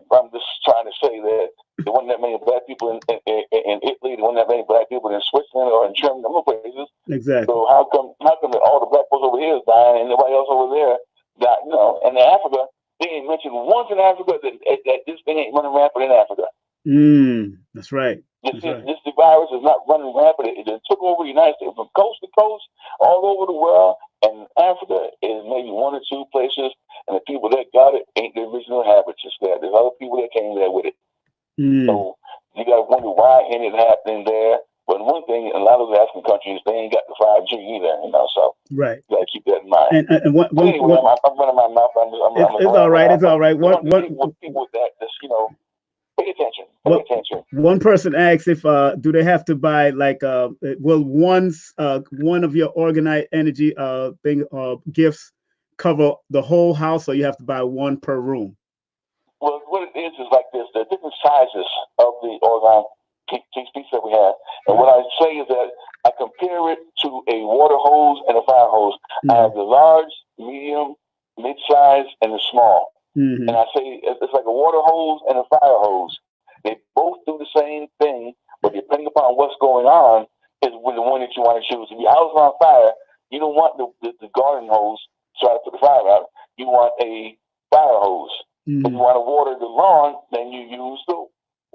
trying to say that there wasn't that many black people in Italy, there wasn't that many black people in Switzerland or in Germany, other places. Exactly. So how come all the black folks over here is dying and nobody else over there died? And in Africa, they ain't mentioned once in Africa that this thing ain't running rampant in Africa. That's right. This virus is not running rampant. It took over the United States from coast to coast, all over the world. And Africa is maybe one or two places, and the people that got it ain't the original inhabitants there. There's other people that came there with it. So you got to wonder why ain't it happening there. But one thing, a lot of the African countries, they ain't got the 5G either, so right. You got to keep that in mind. And Anyway, I'm running my mouth. It's all right. It's all right. People with that, just pay attention. Pay attention. One person asks if do they have to buy like will one of your organized energy thing gifts cover the whole house, or you have to buy one per room? Well, what it is like this: there are different sizes of the organ piece that we have, and what I say is that I compare it to a water hose and a fire hose. I have the large, medium, mid-size, and the small. And I say it's like a water hose and a fire hose. They both do the same thing, but depending upon what's going on, is the one that you want to choose. If your house is on fire, you don't want the garden hose to try to put the fire out. You want a fire hose. If you want to water the lawn, then you use the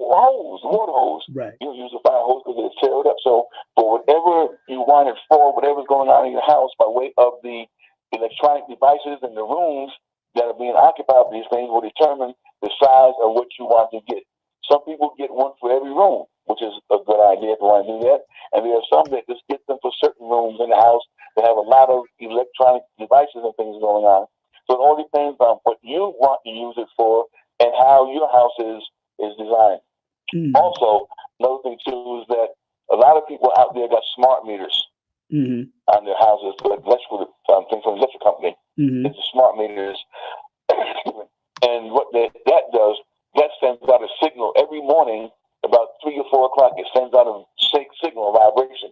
water hose. Right. You don't use the fire hose because it'll tear it up. So for whatever you want it for, whatever's going on in your house by way of the electronic devices in the rooms that are being occupied by these things will determine the size of what you want to get. Some people get one for every room, which is a good idea if you want to do that. And there are some that just get them for certain rooms in the house that have a lot of electronic devices and things going on. So it all depends on what you want to use it for and how your house is designed. Also, another thing too is that a lot of people out there got smart meters on their houses, electrical things from the electric company. It's the smart meters, and what that does, that sends out a signal every morning about 3 or 4 o'clock. It sends out a signal, a vibration.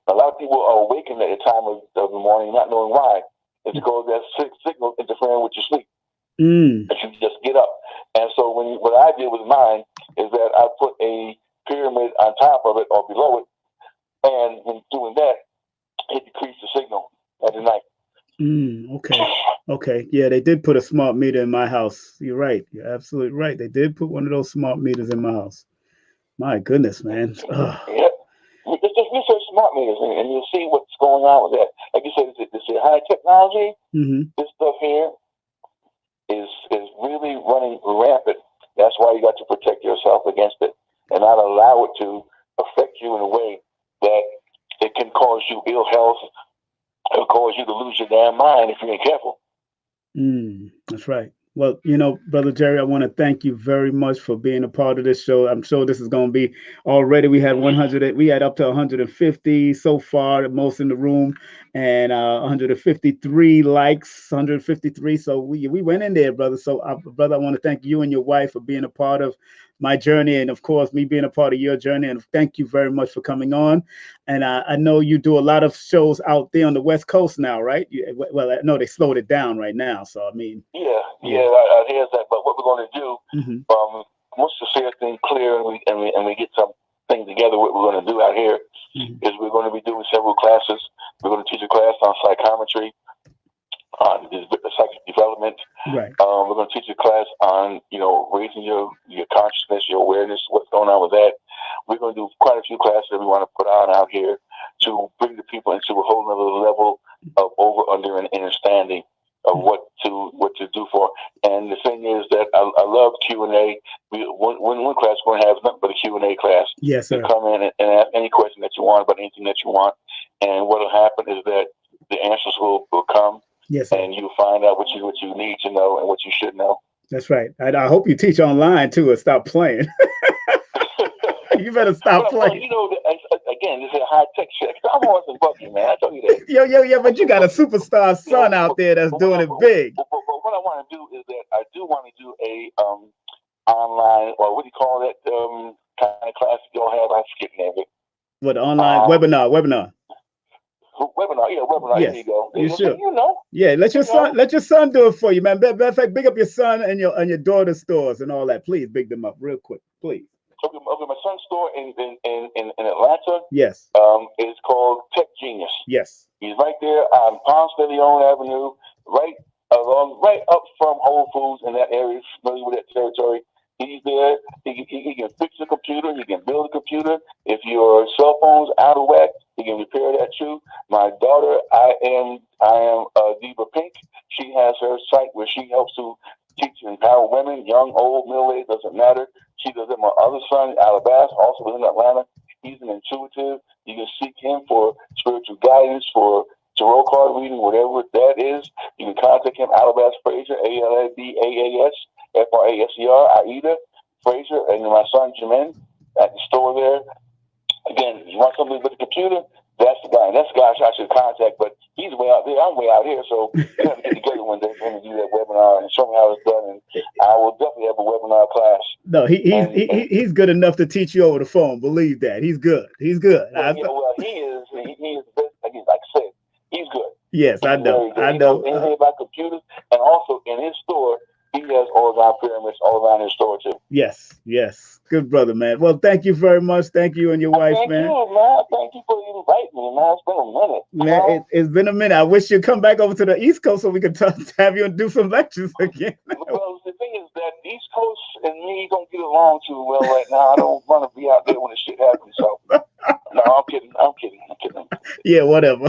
A lot of people are awakened at the time of the morning, not knowing why. It's because that signal interfering with your sleep. But you just get up. And so what I did with mine is that I put a pyramid on top of it or below it, and when doing that, it decreased the signal at the night. Okay. Yeah, they did put a smart meter in my house. You're right. You're absolutely right. They did put one of those smart meters in my house. My goodness, man. Yeah. Just research smart meters and you'll see what's going on with that. Like you said, it's high technology. This stuff here is really running rampant. That's why you got to protect yourself against it and not allow it to affect you in a way that it can cause you ill health. It'll cause you to lose your damn mind if you ain't careful. That's right. Well, Brother Jerry, I want to thank you very much for being a part of this show. I'm sure this is going to be already. We had 100. We had up to 150 so far, most in the room, and 153 likes, 153. So we went in there, brother. So, brother, I want to thank you and your wife for being a part of my journey, and of course, me being a part of your journey. And thank you very much for coming on. And I know you do a lot of shows out there on the West Coast now, right? Well, I know they slowed it down right now. So I mean, yeah, I hear that. But what we're going to do, once the fair thing clear and we get some things together, what we're going to do out here is we're going to be doing several classes. We're going to teach a class on psychometry, on psychic development. Right. We're going to teach a class on raising your consciousness, your awareness, what's going on with that. We're going to do quite a few classes that we want to put on out here to bring the people into a whole other level of over, under, and understanding of what to do for. And the thing is that I love Q&A. One class we're going to have nothing but a Q&A class. Yes, sir. You come in and ask any question that you want about anything that you want, and what will happen is that the answers will come. Yes, sir. And you'll find out what you need to know and what you should know. That's right. I hope you teach online too, and stop playing. You better stop playing. Again, this is a high tech shit. I'm horse and buggy, man. I tell you that. Yo, but you got a superstar son out there that's doing it big. But what I want to do is that I do want to do a online, or what do you call that kind of class that y'all have? I forget the name of it. What, online webinar? Webinar. Yes. There you go. You should. Yeah, let your son do it for you, man. Matter of fact, big up your son and your daughter's stores and all that. Please big them up real quick, please. Okay, my son's store in Atlanta. Yes. It's called Tech Genius. Yes. He's right there on Palm de Leon Avenue, right up from Whole Foods in that area. Familiar with that territory? He's there. He can fix a computer. He can build a computer. If your cell phone's out of whack, he can repair that too. My daughter, I am Diva Pink. She has her site where she helps to teach and empower women, young, old, middle age, doesn't matter. She does it. My other son, Alabasta, also lives in Atlanta. He's an intuitive. You can seek him for spiritual guidance, for tarot card reading, whatever that is. You can contact him, Alabasta Fraser, ALABAAS. FRASER, Aida Fraser, and my son Jermaine at the store there. Again, you want somebody with a computer? That's the guy. That's the guy I should contact, but he's way out there. I'm way out here, so we have to get together one day for him to do that webinar and show me how it's done. And I will definitely have a webinar class. No, he's good enough to teach you over the phone. Believe that. He's good. He's good. Well, he is best. Like I said, he's good. Yes, he's I know. I He know. knows anything about computers, and also in his store, he has orgone pyramids all around his store too. Yes, yes. Good brother, man. Well, thank you very much. Thank you and your wife, man. Thank you, man. Thank you for inviting me, man. It's been a minute. Man, it's been a minute. I wish you'd come back over to the East Coast so we could have you and do some lectures again. Well, the thing is that the East Coast and me don't get along too well right now. I don't want to be out there when the shit happens. So, no, I'm kidding. Yeah, whatever.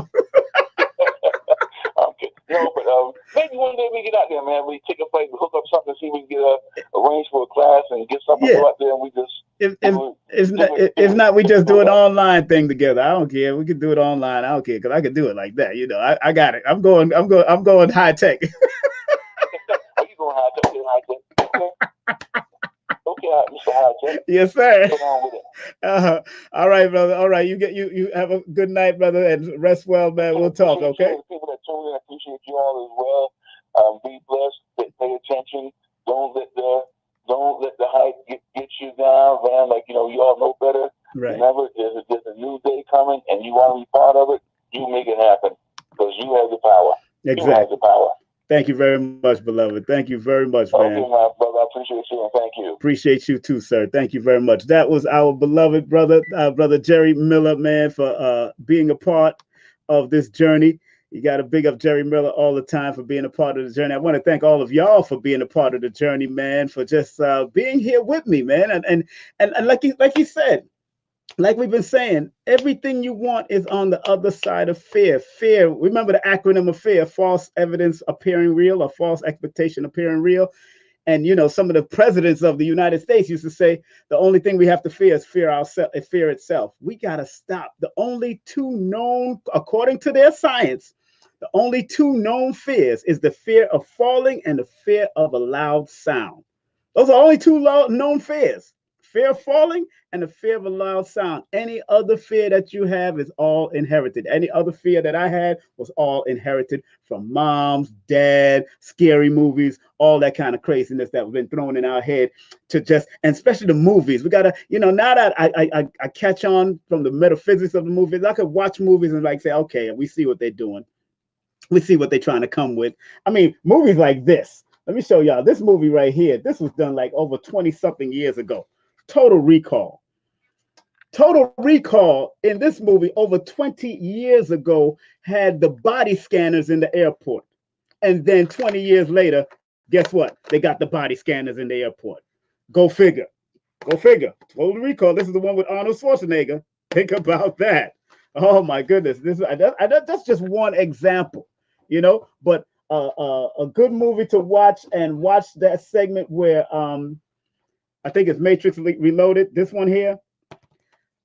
I'm kidding. No, but maybe one day we get out there, man. We take a flight, we hook up something, see if we can get arrange for a class and get something out there, and we just. If not, we just do an online thing together. I don't care. We can do it online. I don't care because I can do it like that. You know, I got it. I'm going high tech. Are you going high tech? High tech? Okay, Mr. High Tech. Yes, sir. Get on with it. All right, brother. All right, you have a good night, brother, and rest well, man. We'll talk, okay? People that tune in, I appreciate you all as well. Be blessed. Pay attention. Don't let the hype get you down, man. Like, you all know better. Right. Remember, there's a new day coming, and you want to be part of it. You make it happen because you have the power. Exactly. You have the power. Thank you very much, beloved. Thank you very much, man. Okay, my brother. I appreciate you, and thank you. Appreciate you too, sir. Thank you very much. That was our beloved brother, brother Jerry Miller, man, for being a part of this journey. You got to big up Jerry Miller all the time for being a part of the journey. I want to thank all of y'all for being a part of the journey, man, for just being here with me, man. And like he said, like we've been saying, everything you want is on the other side of fear. Fear, remember the acronym of fear: false evidence appearing real, or false expectation appearing real. And some of the presidents of the United States used to say the only thing we have to fear is fear itself. We got to stop. The only two known, according to their science, the only two known fears is the fear of falling and the fear of a loud sound. Those are only two known fears: fear of falling and the fear of a loud sound. Any other fear that you have is all inherited. Any other fear that I had was all inherited from moms, dad, scary movies, all that kind of craziness that has been thrown in our head to just, and especially the movies. We gotta, now that I catch on from the metaphysics of the movies, I could watch movies and say, okay, we see what they're doing. We see what they're trying to come with. I mean, movies like this. Let me show y'all this movie right here. This was done like over 20 something years ago. Total Recall. Total Recall in this movie over 20 years ago had the body scanners in the airport. And then 20 years later, guess what? They got the body scanners in the airport. Go figure. Go figure. Total Recall. This is the one with Arnold Schwarzenegger. Think about that. Oh my goodness. That's just one example, but a good movie to watch, and watch that segment where I think it's Matrix Reloaded. This one here,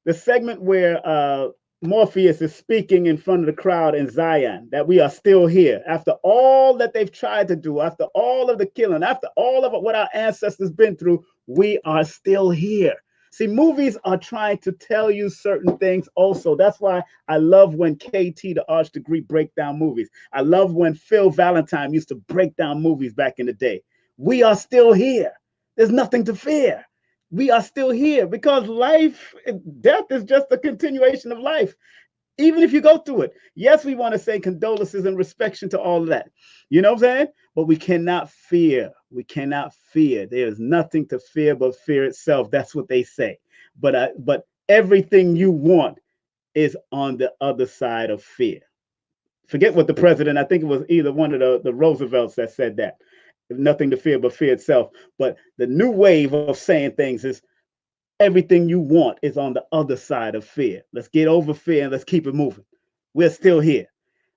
the segment where Morpheus is speaking in front of the crowd in Zion, that we are still here after all that they've tried to do, after all of the killing, after all of what our ancestors been through, we are still here. See, movies are trying to tell you certain things also. That's why I love when KT, the Arch Degree, break down movies. I love when Phil Valentine used to break down movies back in the day. We are still here. There's nothing to fear. We are still here because death is just a continuation of life. Even if you go through it. Yes, we want to say condolences and respect to all of that. You know what I'm saying? But we cannot fear. We cannot fear. There is nothing to fear but fear itself. That's what they say. But everything you want is on the other side of fear. Forget what the president, I think it was either one of the Roosevelts that said that. nothing to fear but fear itself. But the new wave of saying things is everything you want is on the other side of fear. Let's get over fear and let's keep it moving. We're still here.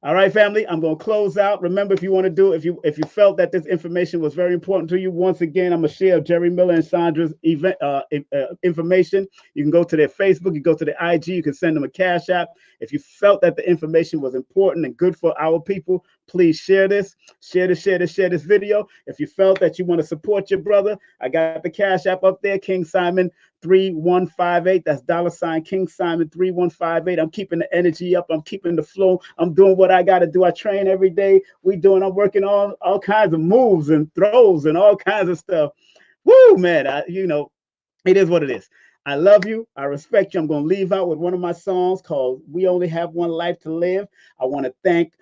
All right, family, I'm going to close out. Remember, if you want to do, if you felt that this information was very important to you, once again, I'm going to share Jerry Miller and Sandra's event information. You can go to their Facebook, you go to their IG, you can send them a cash app. If you felt that the information was important and good for our people, please share this, share this video. If you felt that you want to support your brother, I got the cash app up there, King Simon 3158. That's $ King Simon 3158. I'm keeping the energy up. I'm keeping the flow. I'm doing what I got to do. I train every day. I'm working on all kinds of moves and throws and all kinds of stuff. Woo, man. It is what it is. I love you. I respect you. I'm going to leave out with one of my songs called We Only Have One Life to Live. I want to thank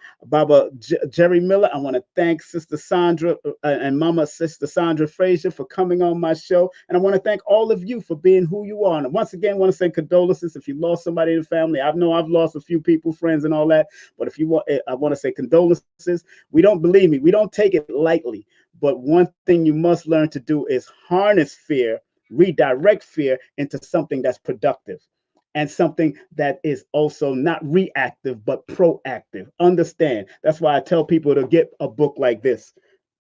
Jerry Miller. I want to thank Sister Sandra and Mama Sister Sandra Frazier for coming on my show. And I want to thank all of you for being who you are. And once again, I want to say condolences if you lost somebody in the family. I know I've lost a few people, friends and all that. But if you want, I want to say condolences. We don't believe me. We don't take it lightly. But one thing you must learn to do is harness fear, redirect fear into something that's productive and something that is also not reactive but proactive. Understand. That's why I tell people to get a book like this,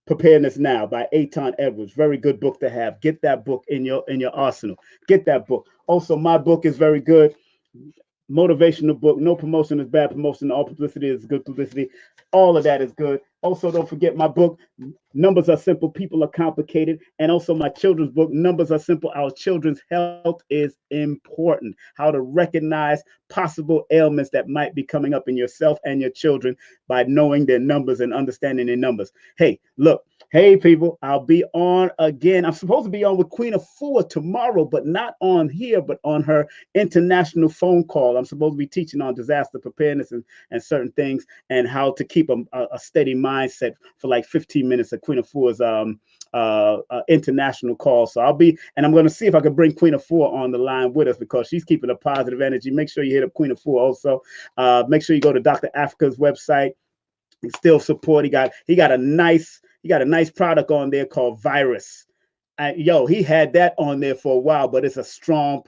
Preparedness Now by Aton Edwards. Very good book to have. Get that book in your arsenal. Get that book. Also, my book is very good. Motivational book. No promotion is bad promotion. All publicity is good publicity. All of that is good. Also, don't forget my book, Numbers Are Simple, People Are Complicated. And also my children's book, Numbers Are Simple, Our Children's Health is Important. How to recognize possible ailments that might be coming up in yourself and your children by knowing their numbers and understanding their numbers. Hey, look. Hey, people, I'll be on again. I'm supposed to be on with Queen Afua tomorrow, but not on here, but on her international phone call. I'm supposed to be teaching on disaster preparedness and certain things and how to keep a steady mindset for like 15 minutes of Queen Afua's international call. So and I'm going to see if I can bring Queen Afua on the line with us because she's keeping a positive energy. Make sure you hit up Queen Afua also. Make sure you go to Dr. Africa's website. Still support. He got a nice product on there called Virus. He had that on there for a while, but it's a strong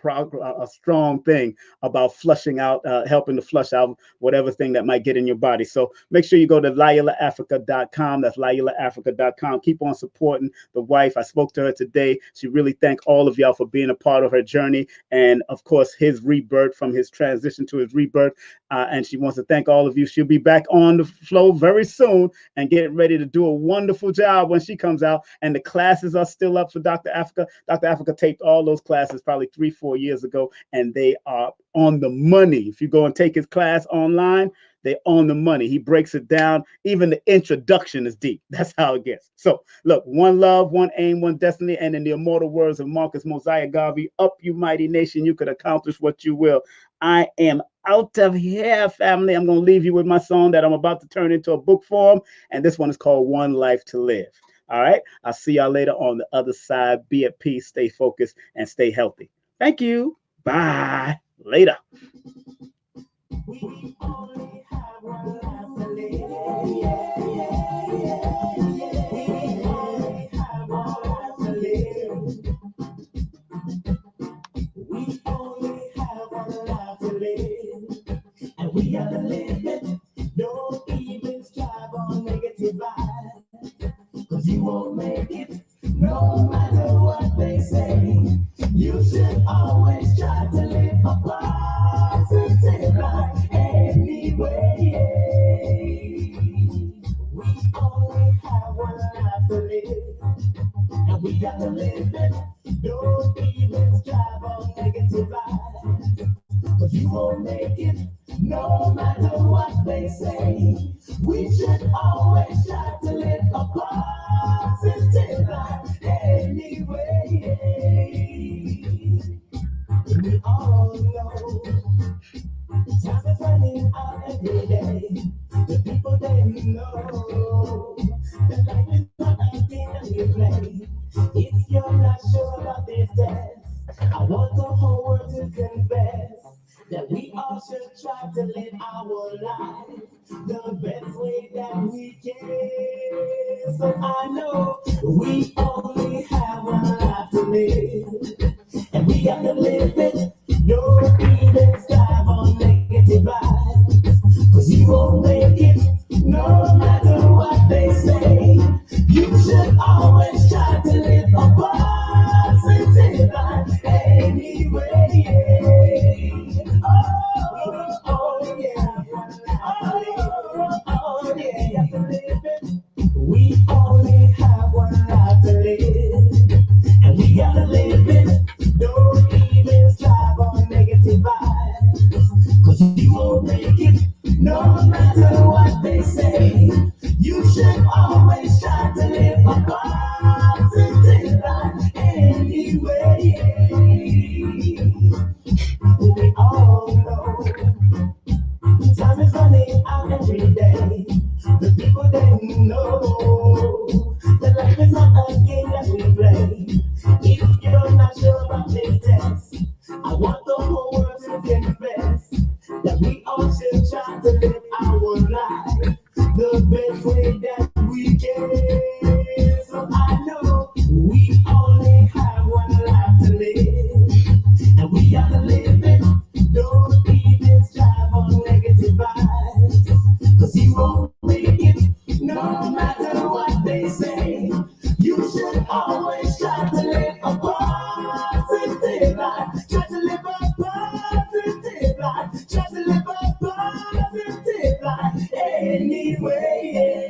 thing about flushing out, helping to flush out whatever thing that might get in your body. So make sure you go to laylaafrica.com. That's laylaafrica.com. Keep on supporting the wife. I spoke to her today. She really thanked all of y'all for being a part of her journey. And of course, his rebirth, from his transition to his rebirth. And she wants to thank all of you. She'll be back on the flow very soon and getting ready to do a wonderful job when she comes out. And the classes are still up for Dr. Africa. Dr. Africa taped all those classes probably 3-4 years ago, and they are on the money. If you go and take his class online, they're on the money. He breaks it down. Even the introduction is deep. That's how it gets. So look, one love, one aim, one destiny. And in the immortal words of Marcus Mosiah Garvey, up you mighty nation, you could accomplish what you will. I am out of here, family. I'm going to leave you with my song that I'm about to turn into a book form. And this one is called One Life to Live. All right. I'll see y'all later on the other side. Be at peace, stay focused, and stay healthy. Thank you. Bye. Later. We only have one life to live. We only have one life to live. We only have one life to live. And we gotta live it. No even strive on negative vibes. Cause you won't make it, no matter what they say. You should always try to live a positive life anyway. We only have one life to live, and we gotta live it. Don't even strive on negative vibes, but you won't make it, no matter what they say. We should always try to live a positive life anyway. We all know time is running out every day. The people they know that life is not a game that you play. If you're not sure about this test, I want the whole world to confess that we all should try to live our life the best way that we can. So I know we only have one life to live, and we got to live it. Don't even strive on negative vibes, 'cause you won't make it no matter what they say. You should always try to live a positive life anyway. Oh, oh, yeah. Oh, yeah. We only have one life to live, and we gotta live it. Don't even strive on negative vibes, 'cause you won't make it no matter what they say. You should always try to live a positive life anyway. We all know time is running out every day. The people they know that life is not a game that we play. If you're not sure about this test, I want the whole world to confess that we all should try to live our life the best way that we can. So I know we only have one life to live, and we gotta live it. Don't even strive on negative vibes, 'cause you won't make it no matter what they say. You should always try to live a positive life. Try to live a positive life. Try to live a positive life anyway.